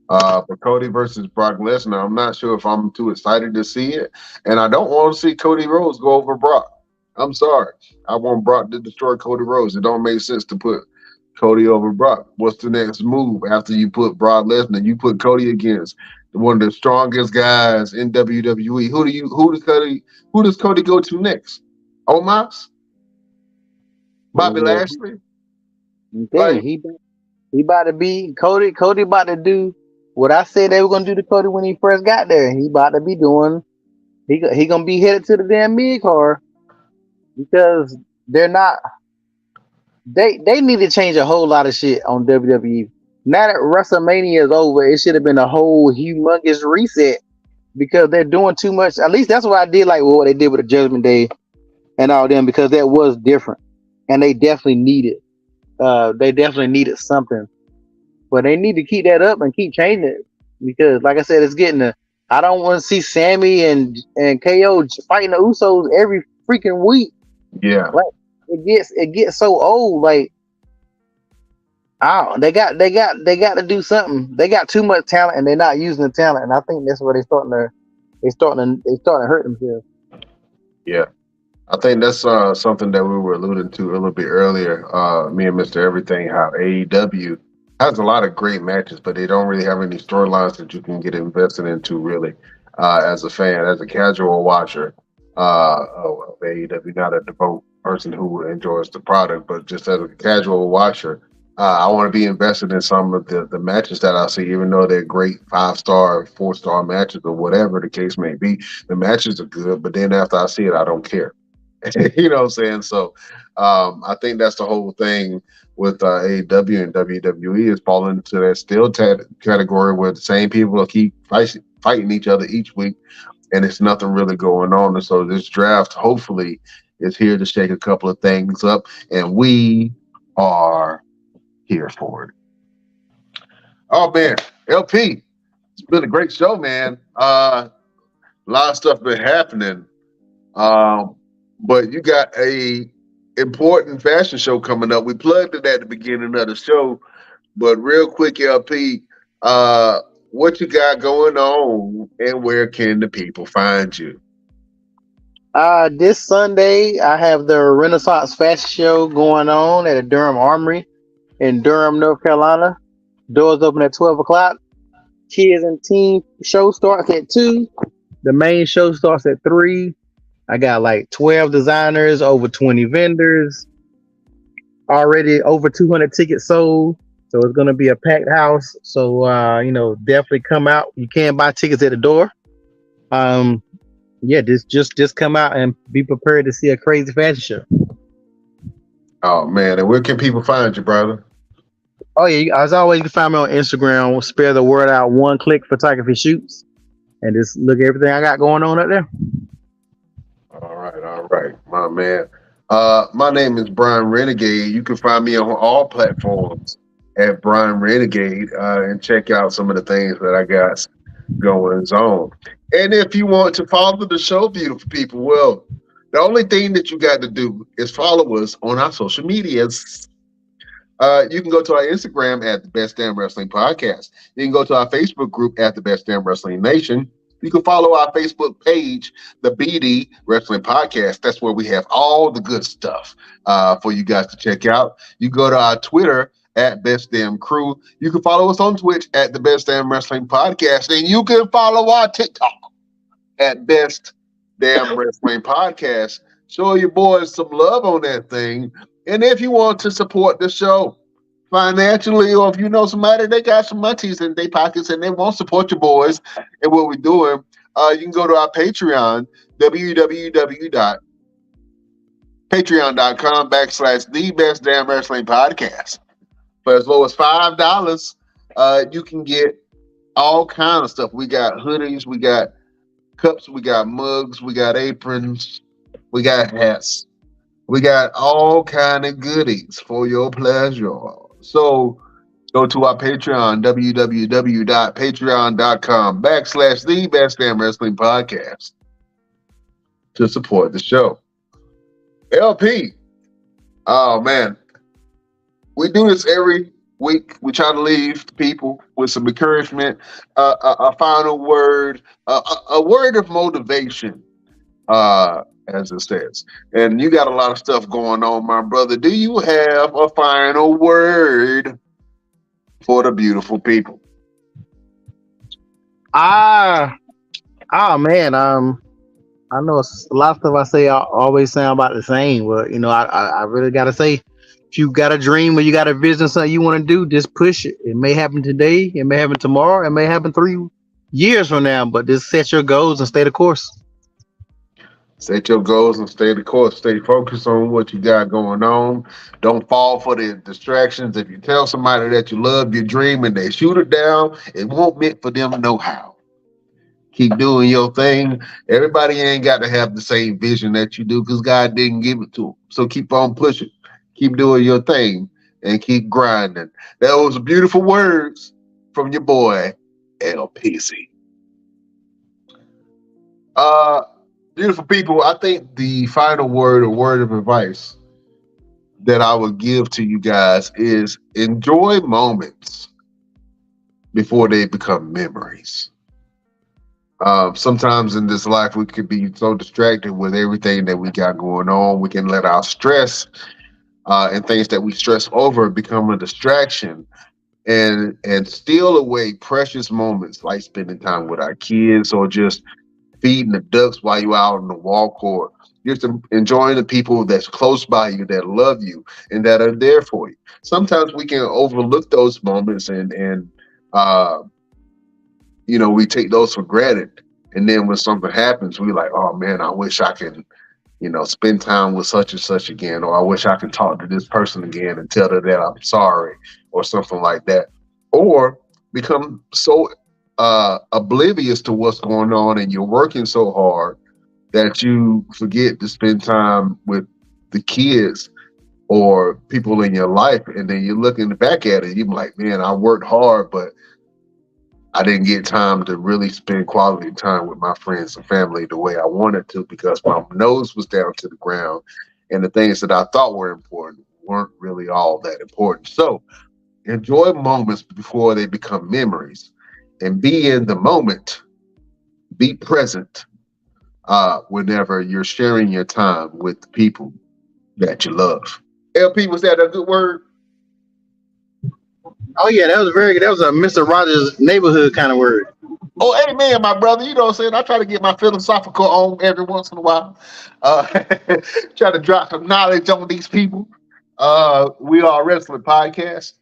But Cody versus Brock Lesnar, I'm not sure if I'm too excited to see it, and I don't want to see Cody Rhodes go over Brock. I'm sorry, I want Brock to destroy Cody Rhodes. It don't make sense to put Cody over Brock. What's the next move after you put Brock Lesnar? You put Cody against one of the strongest guys in WWE. Who does Cody go to next? Omos? Bobby yeah, Lashley? dang, he about to be Cody. Cody about to do what I said they were gonna do to Cody when he first got there. He about to be doing. He gonna be headed to the damn mid car because they're not. They need to change a whole lot of shit on WWE. Now that WrestleMania is over, it should have been a whole humongous reset because they're doing too much. At least that's what I did like what they did with the Judgment Day and all them because that was different and they definitely needed something. But they need to keep that up and keep changing it because, like I said, it's getting to. I don't want to see Sammy and KO fighting the Usos every freaking week. Yeah. Like it gets so old. Like they got to do something. They got too much talent and they're not using the talent. And I think that's where they're starting to hurt themselves. Yeah. I think that's something that we were alluding to a little bit earlier. Me and Mr. Everything, how AEW has a lot of great matches, but they don't really have any storylines that you can get invested into really as a fan, as a casual watcher of AEW, not a devout person who enjoys the product, but just as a casual watcher. I want to be invested in some of the matches that I see, even though they're great 5-star, 4-star matches or whatever the case may be. The matches are good, but then after I see it, I don't care. You know what I'm saying? So I think that's the whole thing with AEW and WWE is falling into that still category where the same people keep fighting each other each week, and it's nothing really going on. And so this draft, hopefully, is here to shake a couple of things up, and we are here for it. Oh man, LP, it's been a great show, man. A lot of stuff been happening, but you got a important fashion show coming up. We plugged it at the beginning of the show, but real quick, LP, what you got going on, and where can the people find you? This Sunday I have the Renaissance Fashion Show going on at the Durham Armory in Durham, North Carolina. Doors open at 12 o'clock. Kids and teen show starts at 2. The main show starts at 3. I got like 12 designers, over 20 vendors, already over 200 tickets sold. So it's going to be a packed house. So, definitely come out. You can buy tickets at the door. Just come out and be prepared to see a crazy fashion show. Oh man, and where can people find you, brother? Oh yeah, as always, you can find me on Instagram. We'll spare the word out, One Click Photography Shoots, and just look at everything I got going on up there. All right, my man. My name is Brian Renegade. You can find me on all platforms at Brian Renegade, and check out some of the things that I got going on. And if you want to follow the show, beautiful people, well, the only thing that you got to do is follow us on our social medias. You can go to our Instagram at the Best Damn Wrestling Podcast. You can go to our Facebook group at the Best Damn Wrestling Nation. You can follow our Facebook page, the BD Wrestling Podcast. That's where we have all the good stuff for you guys to check out. You go to our Twitter at Best Damn Crew. You can follow us on Twitch at the Best Damn Wrestling Podcast. And you can follow our TikTok at Best Damn Wrestling Podcast. Show your boys some love on that thing. And if you want to support the show financially, or if you know somebody that got some monkeys in their pockets and they want to support your boys and what we're doing, you can go to our Patreon, www.patreon.com/ the Best Damn Wrestling Podcast. For as low as $5, you can get all kind of stuff. We got hoodies, we got cups, we got mugs, we got aprons, we got hats. We got all kind of goodies for your pleasure. So go to our Patreon, www.patreon.com / the Best Damn Wrestling Podcast to support the show. LP, oh man, we do this every week. We try to leave the people with some encouragement, a final word, a word of motivation, as it says. And you got a lot of stuff going on, my brother. Do you have a final word for the beautiful people? Man, I know a lot of stuff I say always sound about the same, but I really gotta say, if you got a dream or you got a vision, something you want to do, just push it. It may happen today, it may happen tomorrow, it may happen 3 years from now, but just set your goals and stay the course. Set your goals and stay the course. Stay focused on what you got going on. Don't fall for the distractions. If you tell somebody that you love your dream and they shoot it down, it won't meant for them to know how. Keep doing your thing. Everybody ain't got to have the same vision that you do because God didn't give it to them. So keep on pushing. Keep doing your thing and keep grinding. That was beautiful words from your boy, LPC. Beautiful people, I think the final word or word of advice that I would give to you guys is enjoy moments before they become memories. Sometimes in this life, we could be so distracted with everything that we got going on. We can let our stress and things that we stress over become a distraction and steal away precious moments like spending time with our kids or just feeding the ducks while you're out on the walk, or just enjoying the people that's close by you, that love you and that are there for you. Sometimes we can overlook those moments and we take those for granted. And then when something happens, we're like, oh man, I wish I can, spend time with such and such again, or I wish I could talk to this person again and tell her that I'm sorry or something like that. Or become so oblivious to what's going on, and you're working so hard that you forget to spend time with the kids or people in your life, and then you're looking back at it, you're like, man, I worked hard, but I didn't get time to really spend quality time with my friends and family the way I wanted to, because my nose was down to the ground, and the things that I thought were important weren't really all that important. So enjoy moments before they become memories, and be in the moment, be present whenever you're sharing your time with the people that you love. LP, was that a good word? Oh yeah, that was very good. That was a Mr. Rogers neighborhood kind of word. Oh, amen, my brother. You know what I'm saying? I try to get my philosophical on every once in a while. Try to drop some knowledge on these people. We are a wrestling podcast.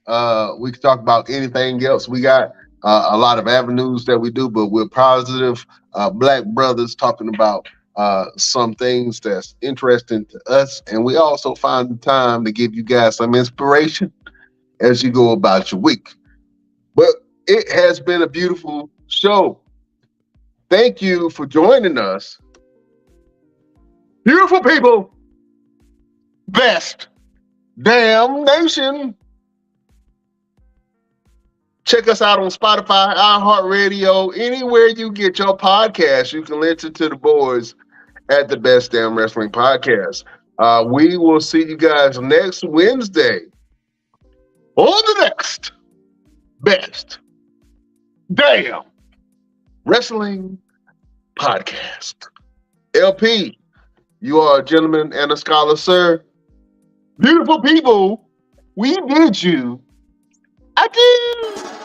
We can talk about anything else. We got a lot of avenues that we do, but we're positive black brothers talking about some things that's interesting to us. And we also find the time to give you guys some inspiration as you go about your week. But it has been a beautiful show. Thank you for joining us. Beautiful people. Best damn nation. Check us out on Spotify, iHeartRadio, anywhere you get your podcast. You can listen to the boys at the Best Damn Wrestling Podcast. We will see you guys next Wednesday on the next Best Damn Wrestling Podcast. LP, you are a gentleman and a scholar, sir. Beautiful people, we bid you adieu.